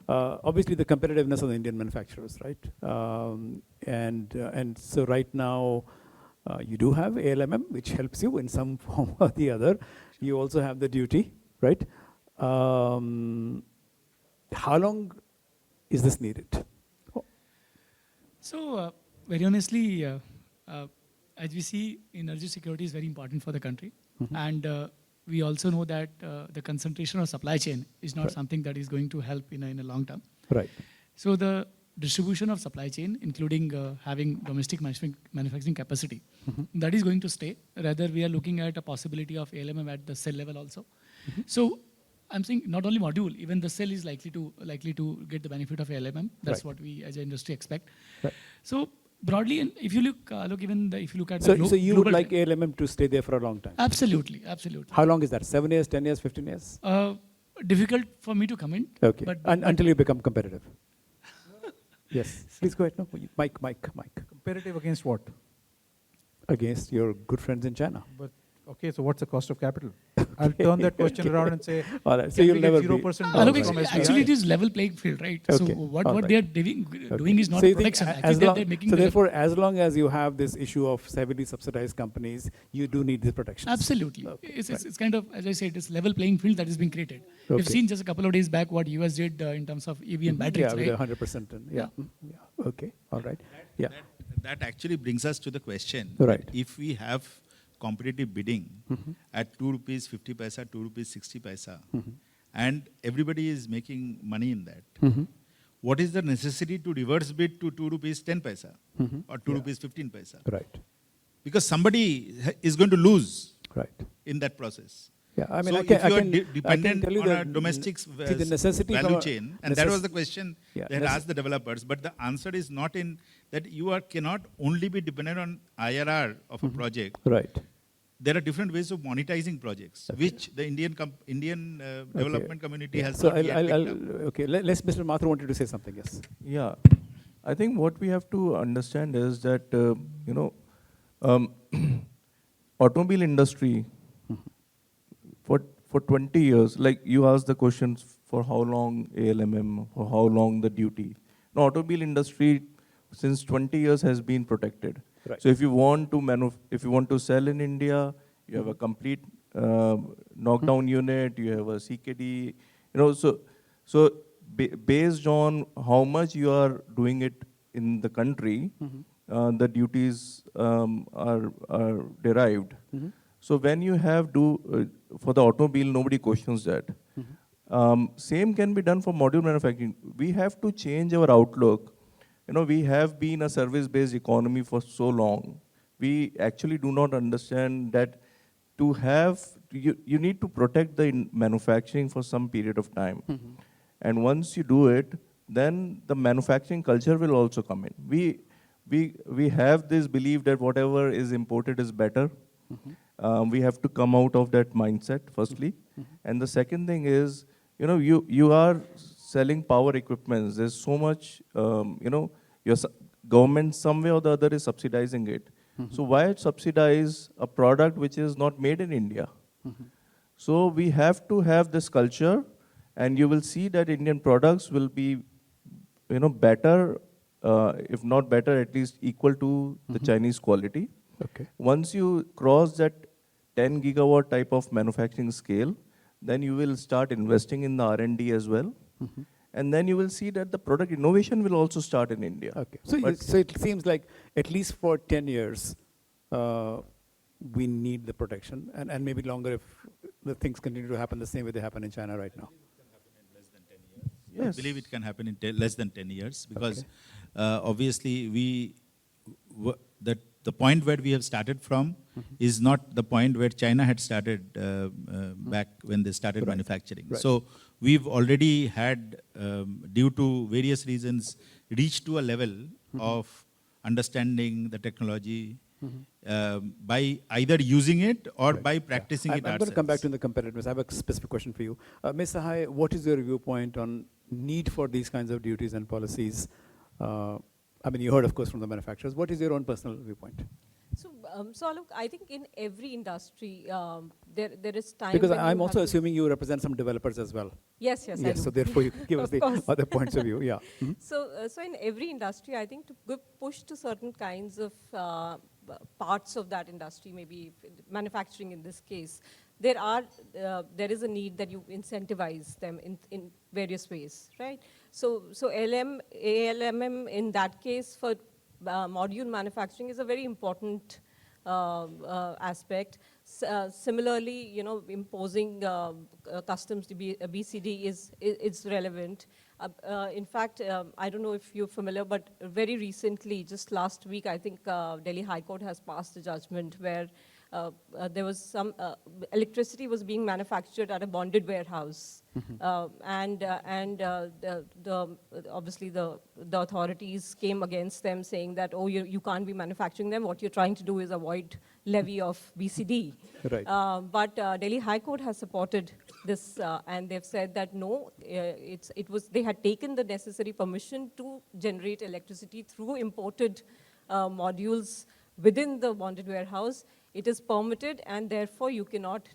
Obviously, the competitiveness of the Indian manufacturers, right? And so right now, you do have ALMM, which helps you in some form or the other. You also have the duty, right? How long is this needed? So, very honestly, as we see, energy security is very important for the country. And we also know that the concentration of supply chain is not Right. something that is going to help in a long term. Right. So the distribution of supply chain, including having domestic manufacturing capacity, that is going to stay. Rather, we are looking at a possibility of ALMM at the cell level also. So I'm saying not only module, even the cell is likely to get the benefit of ALMM. That's Right. what we as an industry expect. Right. So broadly, and if you look if you look at So, the so you would global like ALMM to stay there for a long time? absolutely, absolutely. How long is that? 7 years, 10 years, 15 years? Difficult for me to comment. Okay. But Until you become competitive. Yes. Please go ahead. No, Mike. Competitive against what? Against your good friends in China. But okay, so what's the cost of capital? I'll turn that question around and say, All right. So can you'll we get never be. 0% All Look, right. from actually, SBI? it is level playing field, right? Okay, So what all right. they are doing is not So you think protection. as Actually, long, they're making so the therefore, as long as you have this issue of heavily subsidized companies, you do need this protection. absolutely. Okay, It's kind of, as I said, it's level playing field that is being created. We've Okay. seen just a couple of days back what US did in terms of EV and batteries, Yeah, with right? 100%. Yeah. Yeah. Okay. All right. Yeah. That actually brings us to the question. Right. If we have competitive bidding at 2 rupees 50 paisa, 2 rupees 60 paisa, and everybody is making money in that, what is the necessity to reverse bid to 2 rupees 10 paisa or 2 rupees 15 paisa? Right. Because somebody is going to lose Right. in that process. Yeah, I mean, So I can, if you are I can dependent tell you on the a domestic see, the necessity value from a chain, and that was the question Yeah, they had asked the developers, but the answer is not in that you cannot only be dependent on IRR of a project. Right. There are different ways of monetizing projects, which the Indian development community has So not yet picked up. okay, let's, Mr. Mathur wanted to say something, yes. Yeah, I think what we have to understand is that, automobile industry, for 20 years, like you asked the questions for how long ALMM, for how long the duty. Now, automobile industry since 20 years has been protected. Right. So if you want to sell in India, you have a complete knockdown unit, you have a CKD, based on how much you are doing it in the country, the duties are derived. So when you have for the automobile, nobody questions that. Same can be done for module manufacturing. We have to change our outlook. We have been a service-based economy for so long. We actually do not understand that you need to protect the manufacturing for some period of time. And once you do it, then the manufacturing culture will also come in. We have this belief that whatever is imported is better. We have to come out of that mindset, firstly. And the second thing is, you are selling power equipments. There's so much, your government some way or the other is subsidizing it. So why subsidize a product which is not made in India? So we have to have this culture, and you will see that Indian products will be, better, if not better, at least equal to the Chinese quality. Okay. Once you cross that 10 gigawatt type of manufacturing scale, then you will start investing in the R&D as well. And then you will see that the product innovation will also start in India. Okay. So, so it seems like at least for 10 years, we need the protection, and maybe longer if the things continue to happen the same way they happen in China right now. Yes. I believe it can happen in less than 10 years because obviously the point where we have started from is not the point where China had started back when they started manufacturing. Right. So we've already had, due to various reasons, reached to a level of understanding the technology by either using it or by practicing it I'm going ourselves. to come back to the competitiveness. I have a specific question for you. Ms. Sahai, what is your viewpoint on need for these kinds of duties and policies? I mean, you heard, of course, from the manufacturers. What is your own personal viewpoint? So look, I think in every industry, there is time. Because when you I'm have also to- assuming you represent some developers as well. Yes, I do. So therefore, you give us Of the course. other points of view. Yeah. Mhm. So in every industry, I think to push to certain kinds of parts of that industry, maybe manufacturing in this case, there is a need that you incentivize them in various ways, right? So ALMM in that case for module manufacturing is a very important aspect. Similarly, imposing customs to BCD is relevant. In fact, I don't know if you're familiar, but very recently, just last week, I think Delhi High Court has passed a judgment where there was some electricity was being manufactured at a bonded warehouse, obviously the authorities came against them, saying that, oh, you can't be manufacturing them. What you're trying to do is avoid levy of BCD. Right. But Delhi High Court has supported this, and they've said that no, they had taken the necessary permission to generate electricity through imported modules within the bonded warehouse. It is permitted, and therefore you cannot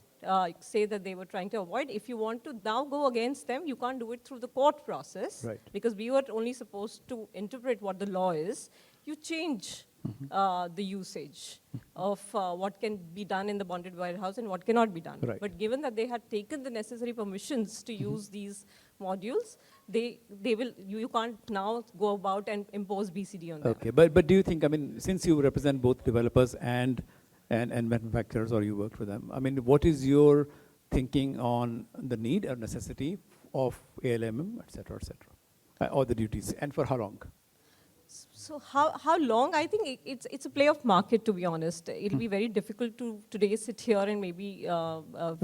say that they were trying to avoid. If you want to now go against them, you can't do it through the court process, Right. because we were only supposed to interpret what the law is. You change the usage of what can be done in the bonded warehouse and what cannot be done. Right. But given that they had taken the necessary permissions to use these modules, you can't now go about and impose BCD on them. Okay, but do you think, I mean, since you represent both developers and manufacturers, or you work for them, I mean, what is your thinking on the need or necessity of ALMM, et cetera, or the duties, and for how long? So how long? I think it's a play of market, to be honest. It'll be very difficult to today sit here and maybe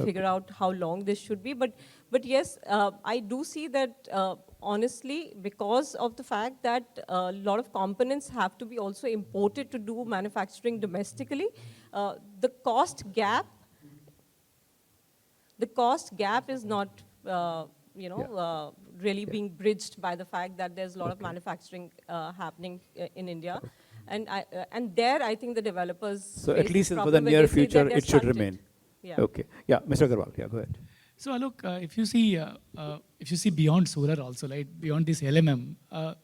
figure out how long this should be. But yes, I do see that honestly, because of the fact that a lot of components have to be also imported to do manufacturing domestically, the cost gap is not really being bridged by the fact that there's a lot of manufacturing happening in India. And there, I think the developers. So face at least this for the problem when near they say that future, they're it should stunted. remain. Yeah. Okay. Yeah, Mr. Agarwal, yeah, go ahead. So Alok, if you see beyond solar also, right, beyond this LMM,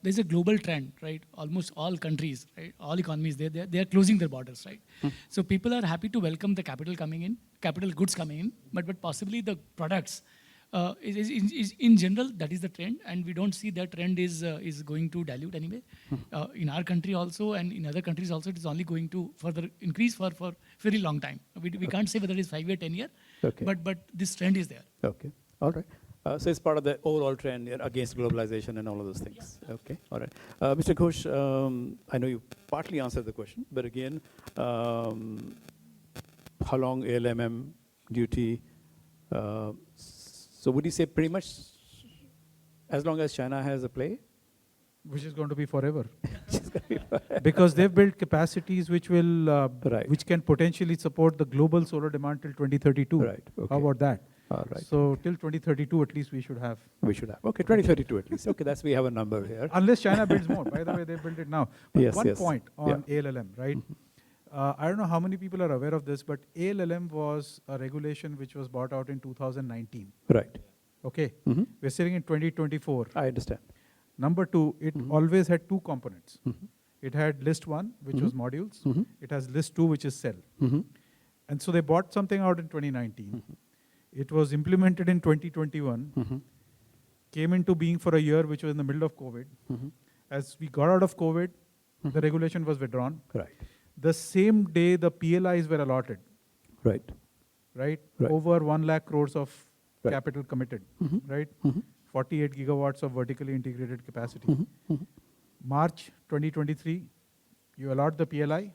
there's a global trend, right? Almost all countries, right, all economies, they are closing their borders, right? So people are happy to welcome the capital goods coming in, but possibly the products. Is in general, that is the trend, and we don't see that trend is going to dilute anyway. In our country also, and in other countries also, it is only going to further increase for very long time. We can't say whether it is 5 year, 10 year, Okay. but this trend is there. Okay, all right. So it's part of the overall trend against globalization and all of those things. Yeah. Okay, all right. Mr. Ghosh, I know you partly answered the question, but again, how long ALMM duty? So would you say pretty much as long as China has a play? Which is going to be forever. Because they've built capacities which will, Right. which can potentially support the global solar demand till 2032. Right, okay. How about that? All right. So till 2032, at least we should have. We should have. Okay, 2032 at least. Okay, we have a number here. Unless China builds more. By the way, they built it now. But Yes, one yes. point on Yeah. ALMM, right? I don't know how many people are aware of this, but ALMM was a regulation which was brought out in 2019. Right. Okay? Mhm. We're sitting in 2024. I understand. Number two, it always had two components. Mhm. It had list one, which was modules. Mhm. It has list two, which is cell. Mhm. And so they bought something out in 2019. It was implemented in 2021, Mhm. came into being for a year, which was in the middle of COVID. Mhm. As we got out of COVID, the regulation was withdrawn. Right. The same day, the PLIs were allotted, Right. right? Right. Over 1 lakh crores of Right. capital committed, Mhm. right? Mhm. 48 gigawatts of vertically integrated capacity. Mhm. Mhm. March 2023, you allot the PLI.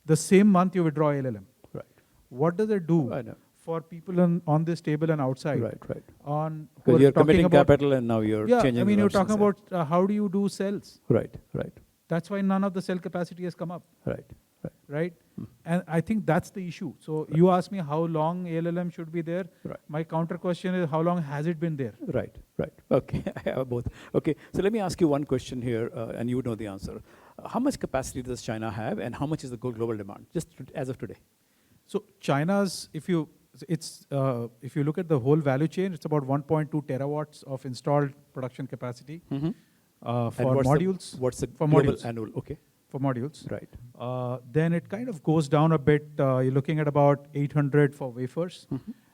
The same month, you withdraw ALMM. Right. What does it do I know. for people on this table and outside? Right. Right. On who Because are you're talking committing about, capital and now you're yeah, changing. I mean, the you're talking assumptions, about how do you do cells? yeah. Right. Right. That's why none of the cell capacity has come up, Right. Right. right? And I think that's the issue. So you ask me how long ALMM should be there. Right. My counter question is how long has it been there? Right, right. Okay, I have both. Okay, so let me ask you one question here, and you would know the answer. How much capacity does China have, and how much is the global demand, just as of today? So China's, if you look at the whole value chain, it's about 1.2 terawatts of installed production capacity for And modules. what's the for global modules. annual? Okay, For modules. right. Then it kind of goes down a bit. You're looking at about 800 for wafers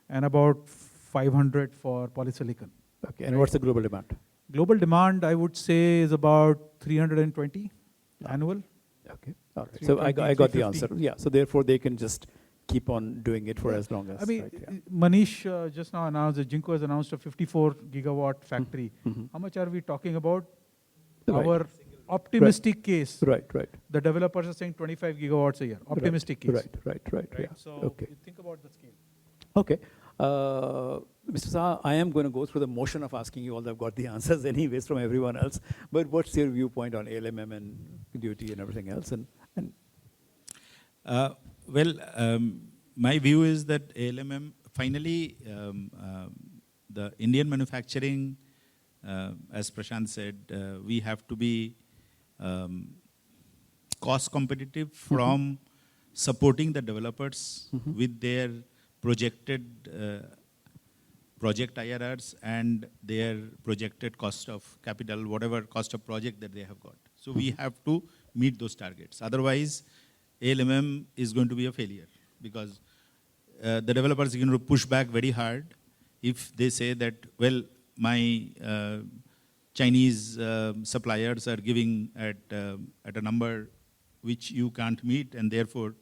and about 500 for polysilicon. Okay, and what's the global demand? Global demand, I would say, is about 320 annual. Okay, all right. So I 320, got the 350. answer. Yeah, so therefore they can just keep on doing it for as long as. I mean, right, yeah. Manish just now announced that Jinko has announced a 54 gigawatt factory. How much are we talking about? Right. optimistic case, Right, right. the developers are saying 25 gigawatts a year. Optimistic case. Right. Yeah. So Okay. you think about the scale. Okay. Mr. Saha, I am going to go through the motion of asking you, although I've got the answers anyways from everyone else. But what's your viewpoint on ALMM and duty and everything else? And Well, my view is that ALMM, finally, the Indian manufacturing, as Prashant said, we have to be cost competitive from supporting the developers with their projected project IRRs and their projected cost of capital, whatever cost of project that they have got. So we have to meet those targets. Otherwise, ALMM is going to be a failure because the developers are going to push back very hard if they say that, well, my Chinese suppliers are giving at a number which you can't meet, and therefore,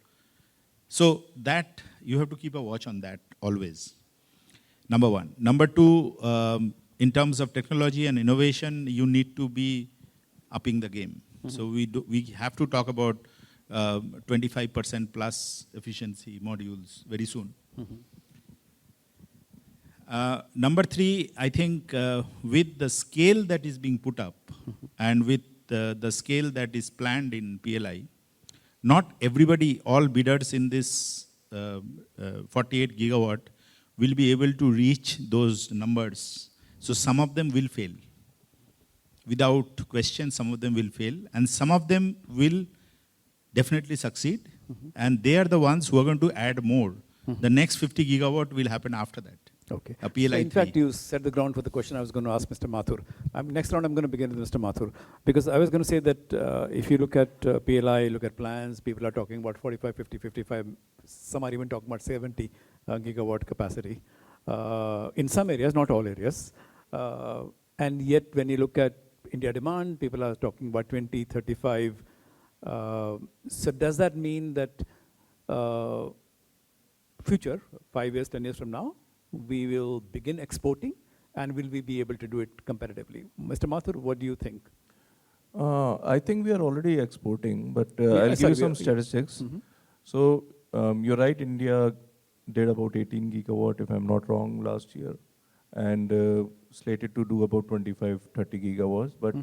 so that you have to keep a watch on that always. Number one. Number two, in terms of technology and innovation, you need to be upping the game. So we have to talk about 25% plus efficiency modules very soon. Number three, I think with the scale that is being put up and with the scale that is planned in PLI, not everybody, all bidders in this 48 gigawatt will be able to reach those numbers. So some of them will fail. Without question, some of them will fail, and some of them will definitely succeed, and they are the ones who are going to add more. The next 50 gigawatt will happen after that. okay. A PLI So in 3. fact, you set the ground for the question I was going to ask Mr. Mathur. Next round, I'm going to begin with Mr. Mathur, because I was going to say that if you look at PLI, look at plans, people are talking about 45, 50, 55, some are even talking about 70 gigawatt capacity. In some areas, not all areas. And yet, when you look at India demand, people are talking about 20, 35. So does that mean that future, 5 years, 10 years from now, we will begin exporting, and will we be able to do it competitively? Mr. Mathur, what do you think? I think we are already exporting, but Yeah, I'll give sorry, you some we are- statistics. Mhm. So you're right, India did about 18 gigawatt, if I'm not wrong, last year, and slated to do about 25, 30 gigawatts. But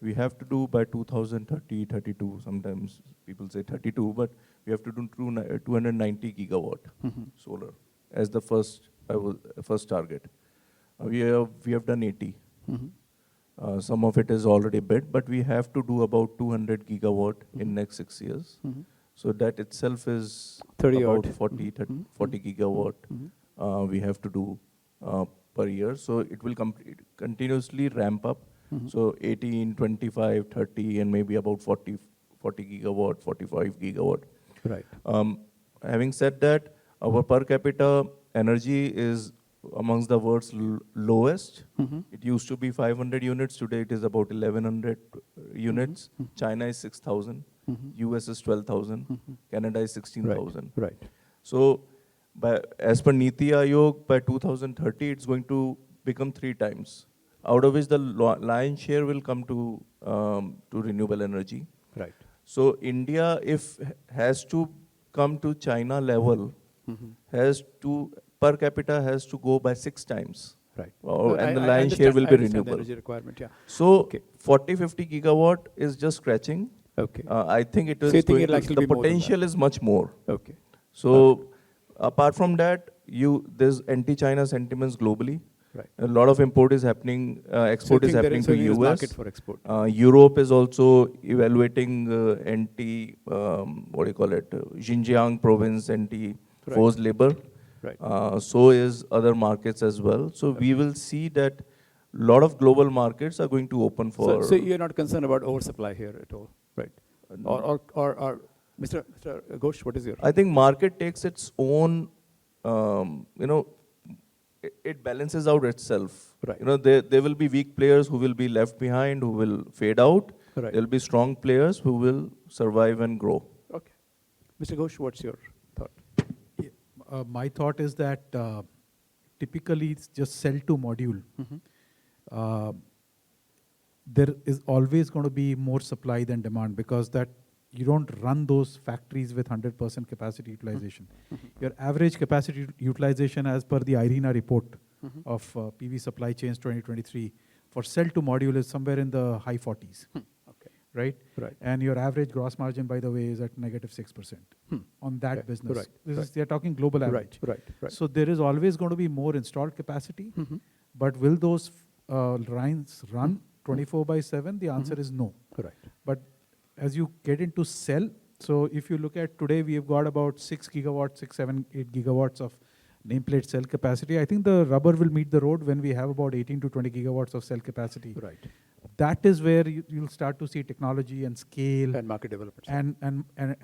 we have to do by 2030, 32, sometimes people say 32, but we have to do 290 gigawatt solar as the first target. We have done 80. Some of it is already bid, but we have to do about 200 gigawatt in next 6 years. So that itself is 30 about odd. 40 gigawatt we have to do per year. So it will continuously ramp up. So 18, 25, 30, and maybe about 40 gigawatt, 45 gigawatt. Right. Having said that, our per capita energy is amongst the world's lowest. It used to be 500 units. Today it is about 1100 units. China is 6,000. US is 12,000. Canada is 16,000. Right. So as per Niti Aayog, by 2030, it's going to become 3 times, out of which the lion's share will come to renewable energy. Right. So India, if has to come to China level, has to per capita has to go by 6 times. Right. And the I lion's share understand- will I be understand the renewable. energy requirement, yeah. So Okay. 40, 50 gigawatt is just scratching. Okay. I think it is So you think going it'll to, actually the be more than potential is much more. Okay. So apart from that, there's anti-China sentiments globally. Right. A lot of import is happening, export is happening to US US. market for export. Europe is also evaluating Xinjiang province anti-forced labor. Right. So is other markets as well. So we will see that a lot of global markets are going to open for. So you're not concerned about oversupply here at all, right? Or Mr. Ghosh, what is your? I think market takes its own, it balances out itself. Right. There will be weak players who will be left behind, who will fade out. Right. There will be strong players who will survive and grow. Okay. Mr. Ghosh, what's your thought? My thought is that typically it's just cell to module. there is always going to be more supply than demand, because that you don't run those factories with 100% capacity utilization. Your average capacity utilization as per the IRENA report of PV supply chains 2023 for cell to module is somewhere in the high 40s. Okay. Right? Right. And your average gross margin, by the way, is at -6% on that Okay. business. Right. This is, Right. they're talking global average. Right. Right. So there is always going to be more installed capacity, but will those lines run 24/7? The answer is no. Correct. But as you get into cell, so if you look at today, we've got about 6 gigawatts, 6, 7, 8 gigawatts of nameplate cell capacity. I think the rubber will meet the road when we have about 18 to 20 gigawatts of cell capacity. Right. That is where you'll start to see technology and scale And market development.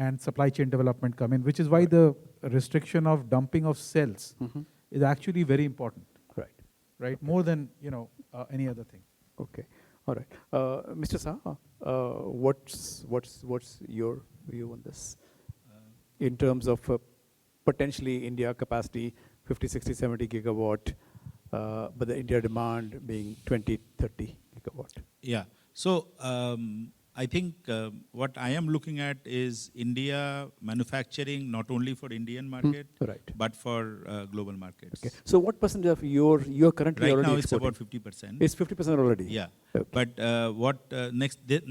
and supply chain development come in, which is why the restriction of dumping of cells is actually very important, Right. right? More than any other thing. Okay. All right. Mr. Saha, what's your view on this in terms of potentially India capacity 50, 60, 70 gigawatt, but the India demand being 20, 30 gigawatt? Yeah. So I think what I am looking at is India manufacturing not only for Indian market, Right. but for global markets. Okay. So what percentage of you're currently Right already now it's exporting? about 50%. It's 50% already. Yeah. Okay. But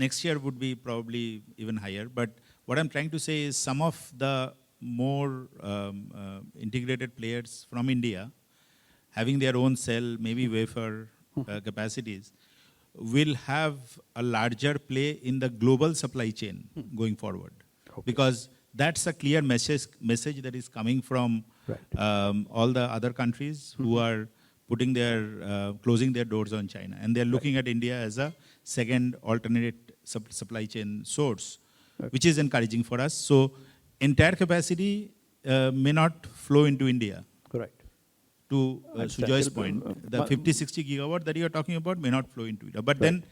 next year would be probably even higher. But what I'm trying to say is some of the more integrated players from India having their own cell, maybe wafer capacities, will have a larger play in the global supply chain going forward. Okay. Because that's a clear message that is coming from Right. all the other countries who are putting their closing their doors on China, and they're looking at India as a second alternate supply chain source, which is encouraging for us. So entire capacity may not flow into India. Correct. To Understand. Sujoy's point, the 50, 60 gigawatt that you are talking about may not flow into India. But then,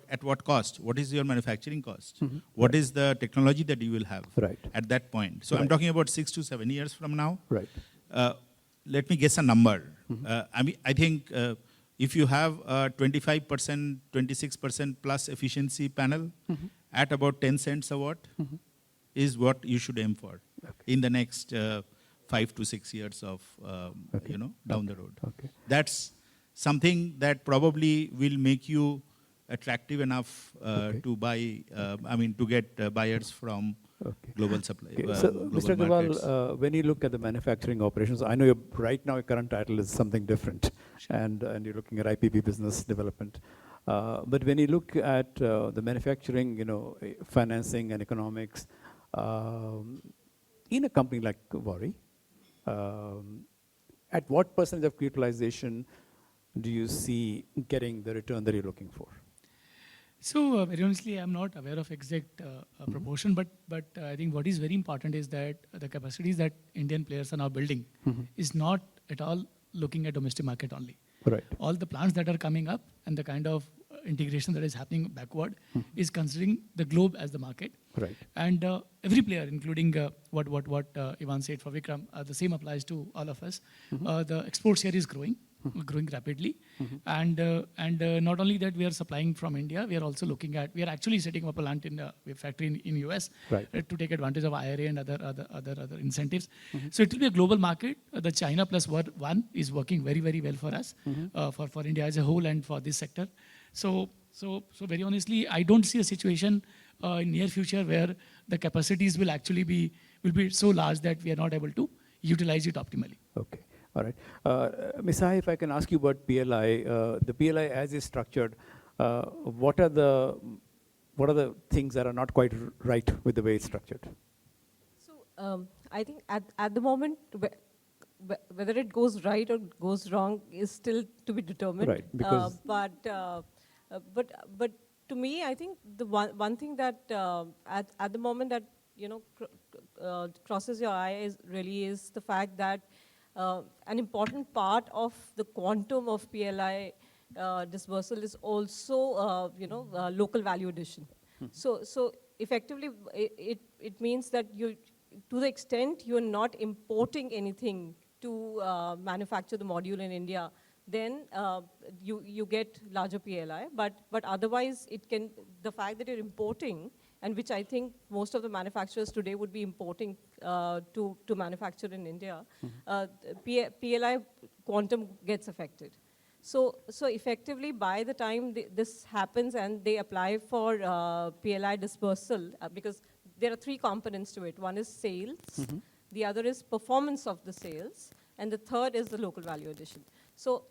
at what cost? What is your manufacturing cost? What is the technology that you will have Right. at that point? So I'm Right. talking about 6 to 7 years from now. Right. Let me guess a number. I think if you have a 25%, 26% plus efficiency panel at about 10 cents a watt, is what you should aim for in the next 5 to 6 years of, down the road. Okay. That's something that probably will make you attractive enough to buy, to get buyers from Okay. global supply. Okay. So, global Mr. markets. Agarwal, when you look at the manufacturing operations, I know right now your current title is something different, and you're looking at IPP business development. But when you look at the manufacturing, financing and economics, in a company like Waaree, at what percentage of utilization do you see getting the return that you're looking for? So very honestly, I'm not aware of exact proportion, but I think what is very important is that the capacities that Indian players are now building is not at all looking at domestic market only. Right. All the plants that are coming up and the kind of integration that is happening backward is considering the globe as the market. Right. And every player, including what Ivan said for Vikram, the same applies to all of us. The export share is growing rapidly. And not only that, we are supplying from India, we are also looking at, we are actually setting up a plant in a factory in US Right. to take advantage of IRA and other incentives. So it will be a global market. The China plus one is working very, very well for us, for India as a whole and for this sector. So very honestly, I don't see a situation in near future where the capacities will actually be so large that we are not able to utilize it optimally. Okay. All right. Ms. Sai, if I can ask you about PLI, the PLI as is structured, what are the things that are not quite right with the way it's structured? So I think at the moment, whether it goes right or goes wrong is still to be determined. Right, because but to me, I think the one thing that at the moment that crosses your eye is the fact that an important part of the quantum of PLI dispersal is also local value addition. So effectively, it means that to the extent you're not importing anything to manufacture the module in India, then you get larger PLI. But otherwise, the fact that you're importing, and which I think most of the manufacturers today would be importing to manufacture in India, PLI quantum gets affected. So effectively, by the time this happens and they apply for PLI dispersal, because there are three components to it. One is sales, the other is performance of the sales, and the third is the local value addition. So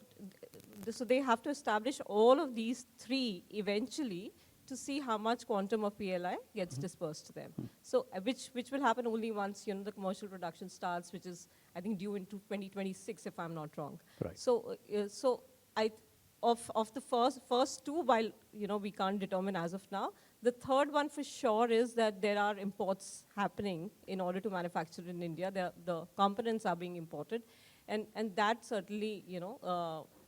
they have to establish all of these three eventually to see how much quantum of PLI gets dispersed to them. So which will happen only once the commercial production starts, which is I think due into 2026 if I'm not wrong. Right. So of the first two, while we can't determine as of now, the third one for sure is that there are imports happening in order to manufacture in India. The components are being imported, and that certainly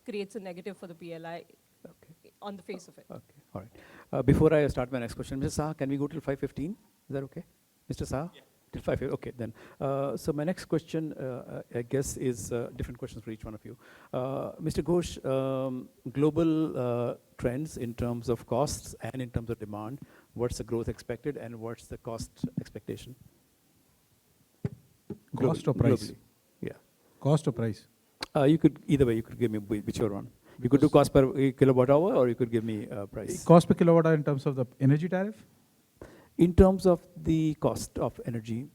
creates a negative for the PLI on the face of it. Okay, all right. Before I start my next question, Mr. Saha, can we go till 5:15? Is that okay? Mr. Saha? Yeah. Till 5:15, okay then. So my next question, I guess, is different questions for each one of you. Mr. Ghosh, global trends in terms of costs and in terms of demand, what's the growth expected and what's the cost expectation? Cost or price? Globally. Yeah. Cost or price? You could, either way, you could give me whichever one. You could do cost per kilowatt hour, or you could give me price. Cost per kilowatt hour in terms of the energy tariff? In terms of the cost of energy.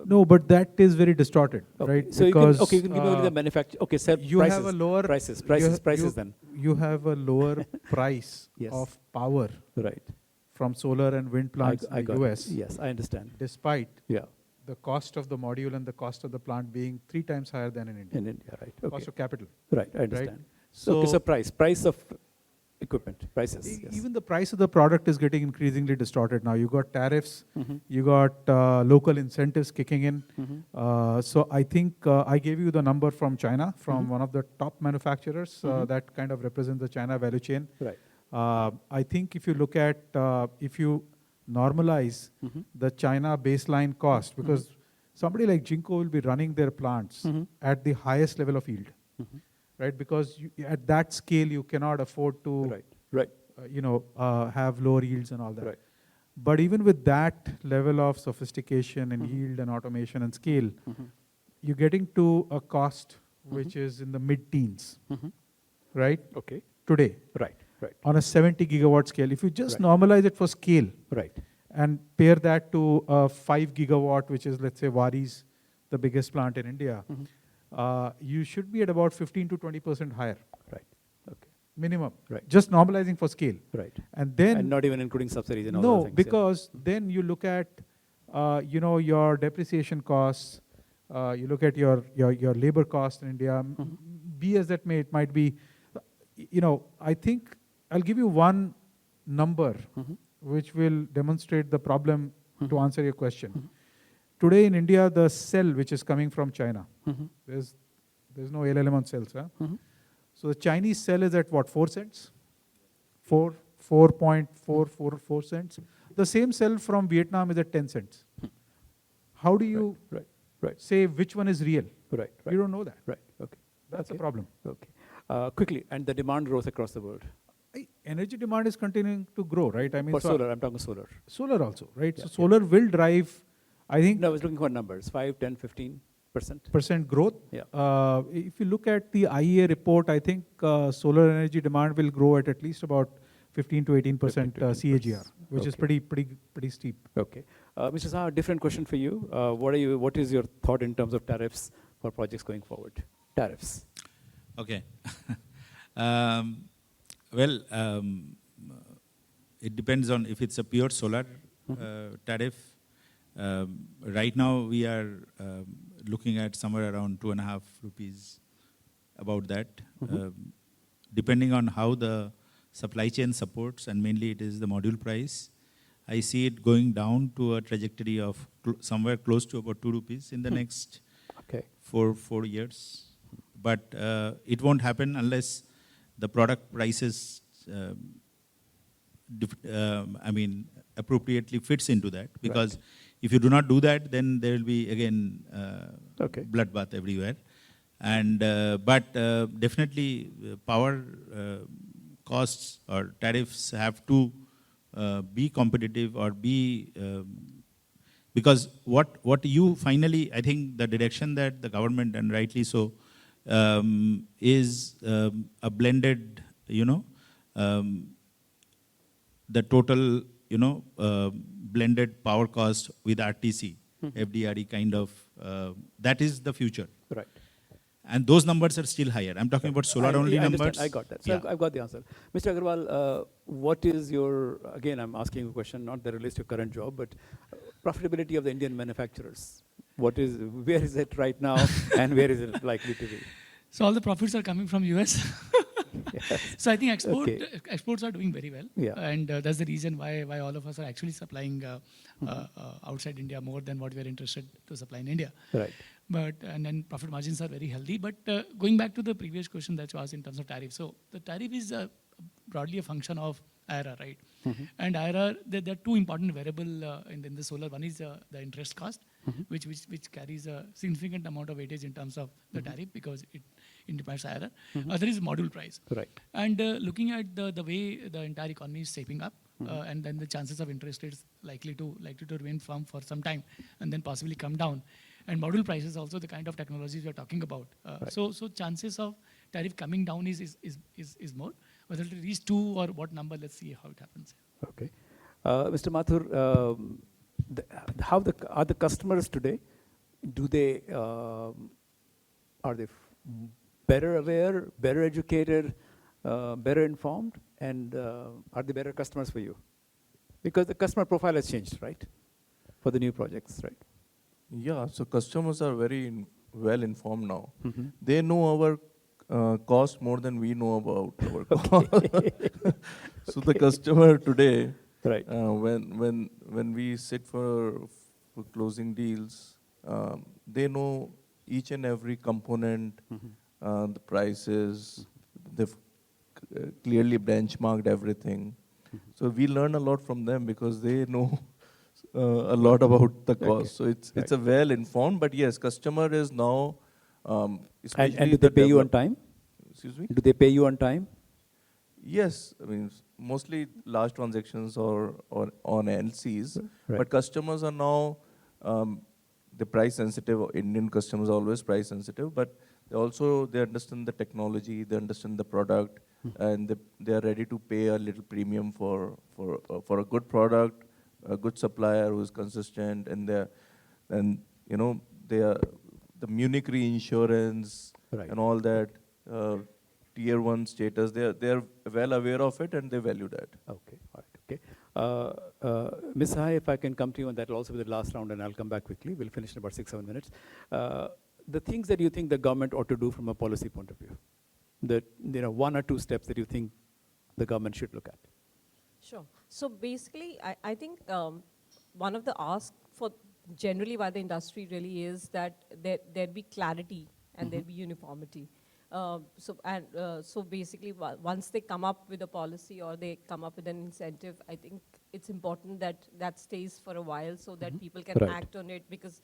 No, but that is very distorted, Okay. right? So because, you can give me only the manufacture. Okay, sir. you prices, have a lower prices then. You have a lower price Yes. of power Right. from solar and wind plants I in the got US, it. Yes, I understand. despite Yeah, the cost of the module and the cost of the plant being 3 times higher than in India. in India, right? Okay. Cost of capital. Right, I understand. So- So price of equipment, prices. Yes. Even the price of the product is getting increasingly distorted now. You got tariffs, Mm-hmm. you got local incentives kicking in. So I think I gave you the number from China, from Mm-hmm. one of the top manufacturers that kind of represents the China value chain. Right. I think if you look at, if you normalize the China baseline cost, because somebody like Jinko will be running their plants at the highest level of yield, right? Because at that scale, you cannot afford to Right. have lower yields and all that. Right. But even with that level of sophistication and yield and automation and scale, you're getting to a cost which is in the mid-teens, right? Okay. Today, Right. Right. on a 70 gigawatt scale. If you just Right. normalize it for scale Right. and pair that to a 5 gigawatt, which is, let's say, Wari's, the biggest plant in India, you should be at about 15 to 20% higher, Right. Okay. minimum. Right. Just normalizing for scale. Right. And then And not even including subsidies and all no, those things. yeah. because then you look at, your depreciation costs, you look at your labor cost in India, be as that may, it might be, I think I'll give you one number which will demonstrate the problem to answer your question. Today in India, the cell which is coming from China, there's no LLM on cells, huh? So the Chinese cell is at what, 4 cents? 4.444 cents. The same cell from Vietnam is at 10 cents. How do you Right. say which one is real? Right. You don't know that. Right. Okay. That's the Okay. problem. Okay. Quickly, and the demand growth across the world. Energy demand is continuing to grow, right? I mean, For so solar, I'm talking solar. solar also, right? Yeah, So solar will drive, I think, No, I was looking for numbers, 5, 10, 15%. percent growth. Yeah. If you look at the IEA report, I think solar energy demand will grow at least about 15 to 18% CAGR, which is Okay. pretty steep. Okay. Mr. Saha, different question for you. What is your thought in terms of tariffs for projects going forward? Tariffs. Okay. Well, it depends on if it's a pure solar tariff. Right now, we are looking at somewhere around 2.5 rupees, about that. Depending on how the supply chain supports, and mainly it is the module price, I see it going down to a trajectory of somewhere close to about 2 rupees in the next Okay. 4 years. But it won't happen unless the product prices, appropriately fits into that. Because if you do not do that, then there will be, again, Okay. bloodbath everywhere. And but definitely power costs or tariffs have to be competitive or be because what you finally, I think the direction that the government, and rightly so, is a blended, the total, blended power cost with RTC, FDRE kind of, that is the future. Right. And those numbers are still higher. I'm talking about solar only I understand. numbers. I got that. So Yeah. I've got the answer. Mr. Agarwal, what is your, again, I'm asking a question, not that relates to your current job, but profitability of the Indian manufacturers. Where is it right now and where is it likely to be? So all the profits are coming from US. Yes. So I think Okay. exports are doing very well. Yeah. And that's the reason why all of us are actually supplying outside India more than what we are interested to supply in India. Right. But and then profit margins are very healthy. But going back to the previous question that you asked in terms of tariff, so the tariff is broadly a function of IRR, right? And IRR, there are two important variables in the solar. One is the interest cost, which carries a significant amount of weightage in terms of the tariff because it impacts IRR. Other is module price. Right. And looking at the way the entire economy is shaping up, and then the chances of interest rates likely to remain firm for some time, and then possibly come down. And module prices also the kind of technologies we are talking about. So chances of tariff coming down is more. Whether it reach 2 or what number, let's see how it happens. Okay. Mr. Mathur, are the customers today, are they better aware, better educated, better informed, and are they better customers for you? Because the customer profile has changed, right? For the new projects, right? Yeah, so customers are very well informed now. They know our cost more than we know about our cost. So the customer today, Right. when we sit for closing deals, they know each and every component, the prices. They've clearly benchmarked everything. So we learn a lot from them because they know a lot about the cost. Okay. So it's a well informed, but yes, customer is now. And Especially do they the pay you on develop- time? Excuse me. Do they pay you on time? Yes, I mean mostly large transactions or on LCs, Right. but customers are now the price sensitive. Indian customers are always price sensitive, but they understand the technology, they understand the product, and they are ready to pay a little premium for a good product, a good supplier who is consistent, and they are the Munich reinsurance Right. and all that. Tier 1 status, they are well aware of it and they value that. Okay, all right, okay. Ms. Sai, if I can come to you, and that will also be the last round, and I'll come back quickly. We'll finish in about 6-7 minutes. The things that you think the government ought to do from a policy point of view, one or two steps that you think the government should look at. Sure. So basically, I think one of the asks for generally why the industry really is that there'd be clarity and there'd be uniformity. So basically, once they come up with a policy or they come up with an incentive, I think it's important that that stays for a while so that people can Right. act on it because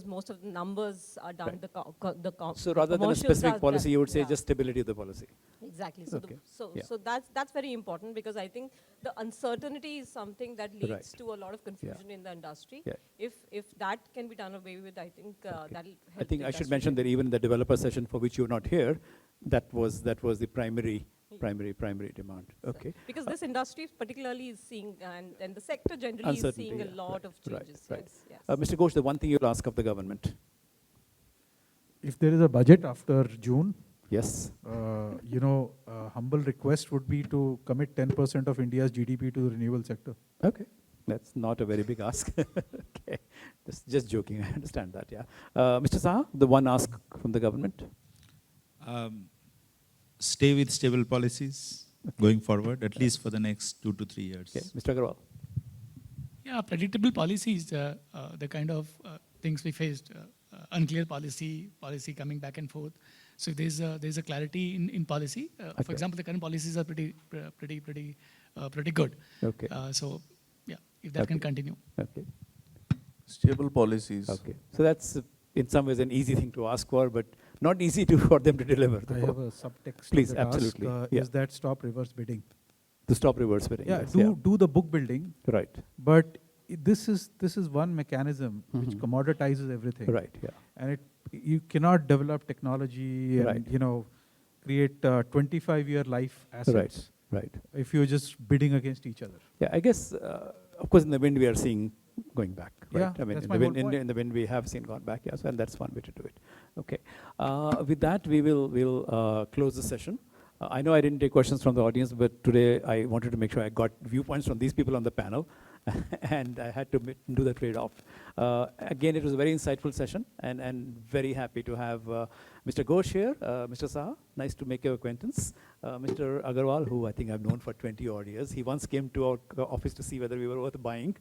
most of the numbers are done. Okay. So rather than a commercials specific are policy, done. you would say Yeah. just stability of the policy. Exactly. Okay. Yeah. So that's very important because I think the uncertainty is something that leads Right. to a lot of confusion in the industry. Yeah. If that can be done away with, I think that'll help. I think the I should industry. mention that even the developer session for which you're not here, that was the primary demand. Okay. Because this industry particularly is seeing, and the sector generally is Uncertainty, seeing a yeah. lot of Right, changes. right. Yes. Mr. Ghosh, the one thing you'll ask of the government. If there is a budget after June, Yes. humble request would be to commit 10% of India's GDP to the renewable sector. Okay. That's not a very big ask. Okay. Just joking. I understand that, yeah. Mr. Saha, the one ask from the government. Stay with stable policies going forward, at least for the next 2 to 3 years. Okay. Mr. Agarwal. Yeah, predictable policies, the kind of things we faced, unclear policy coming back and forth. So there's a clarity in policy. Okay. For example, the current policies are pretty good. Okay. So yeah, if that can Okay. continue. Okay. Stable policies. Okay. So that's in some ways an easy thing to ask for, but not easy for them to deliver. I have a subtext. Please, to that ask, absolutely. Yeah. Is that stop reverse bidding? To stop reverse bidding. Yeah, yes, do the book building, Right, but this is one mechanism which Mhm. commoditizes everything. right, yeah. And you cannot develop technology and Right. create 25-year life assets Right. if you're just bidding against each other. Yeah, I guess, of course, in the wind we are seeing going back, right? Yeah, I mean, that's in my the, whole wind, point. in the wind we have seen gone back, yes, and that's one way to do it. Okay. With that, we'll close the session. I know I didn't take questions from the audience, but today I wanted to make sure I got viewpoints from these people on the panel, and I had to do the trade-off. Again, it was a very insightful session, and very happy to have Mr. Ghosh here, Mr. Saha, nice to make your acquaintance. Mr. Agarwal, who I think I've known for 20 odd years, he once came to our office to see whether we were worth buying,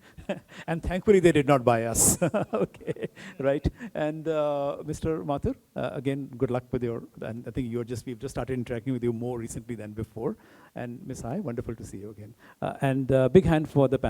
and thankfully they did not buy us. Okay, right? And Mr. Mathur, again, good luck with and I think we've just started interacting with you more recently than before. And Ms. Hai, wonderful to see you again. And big hand for the panel.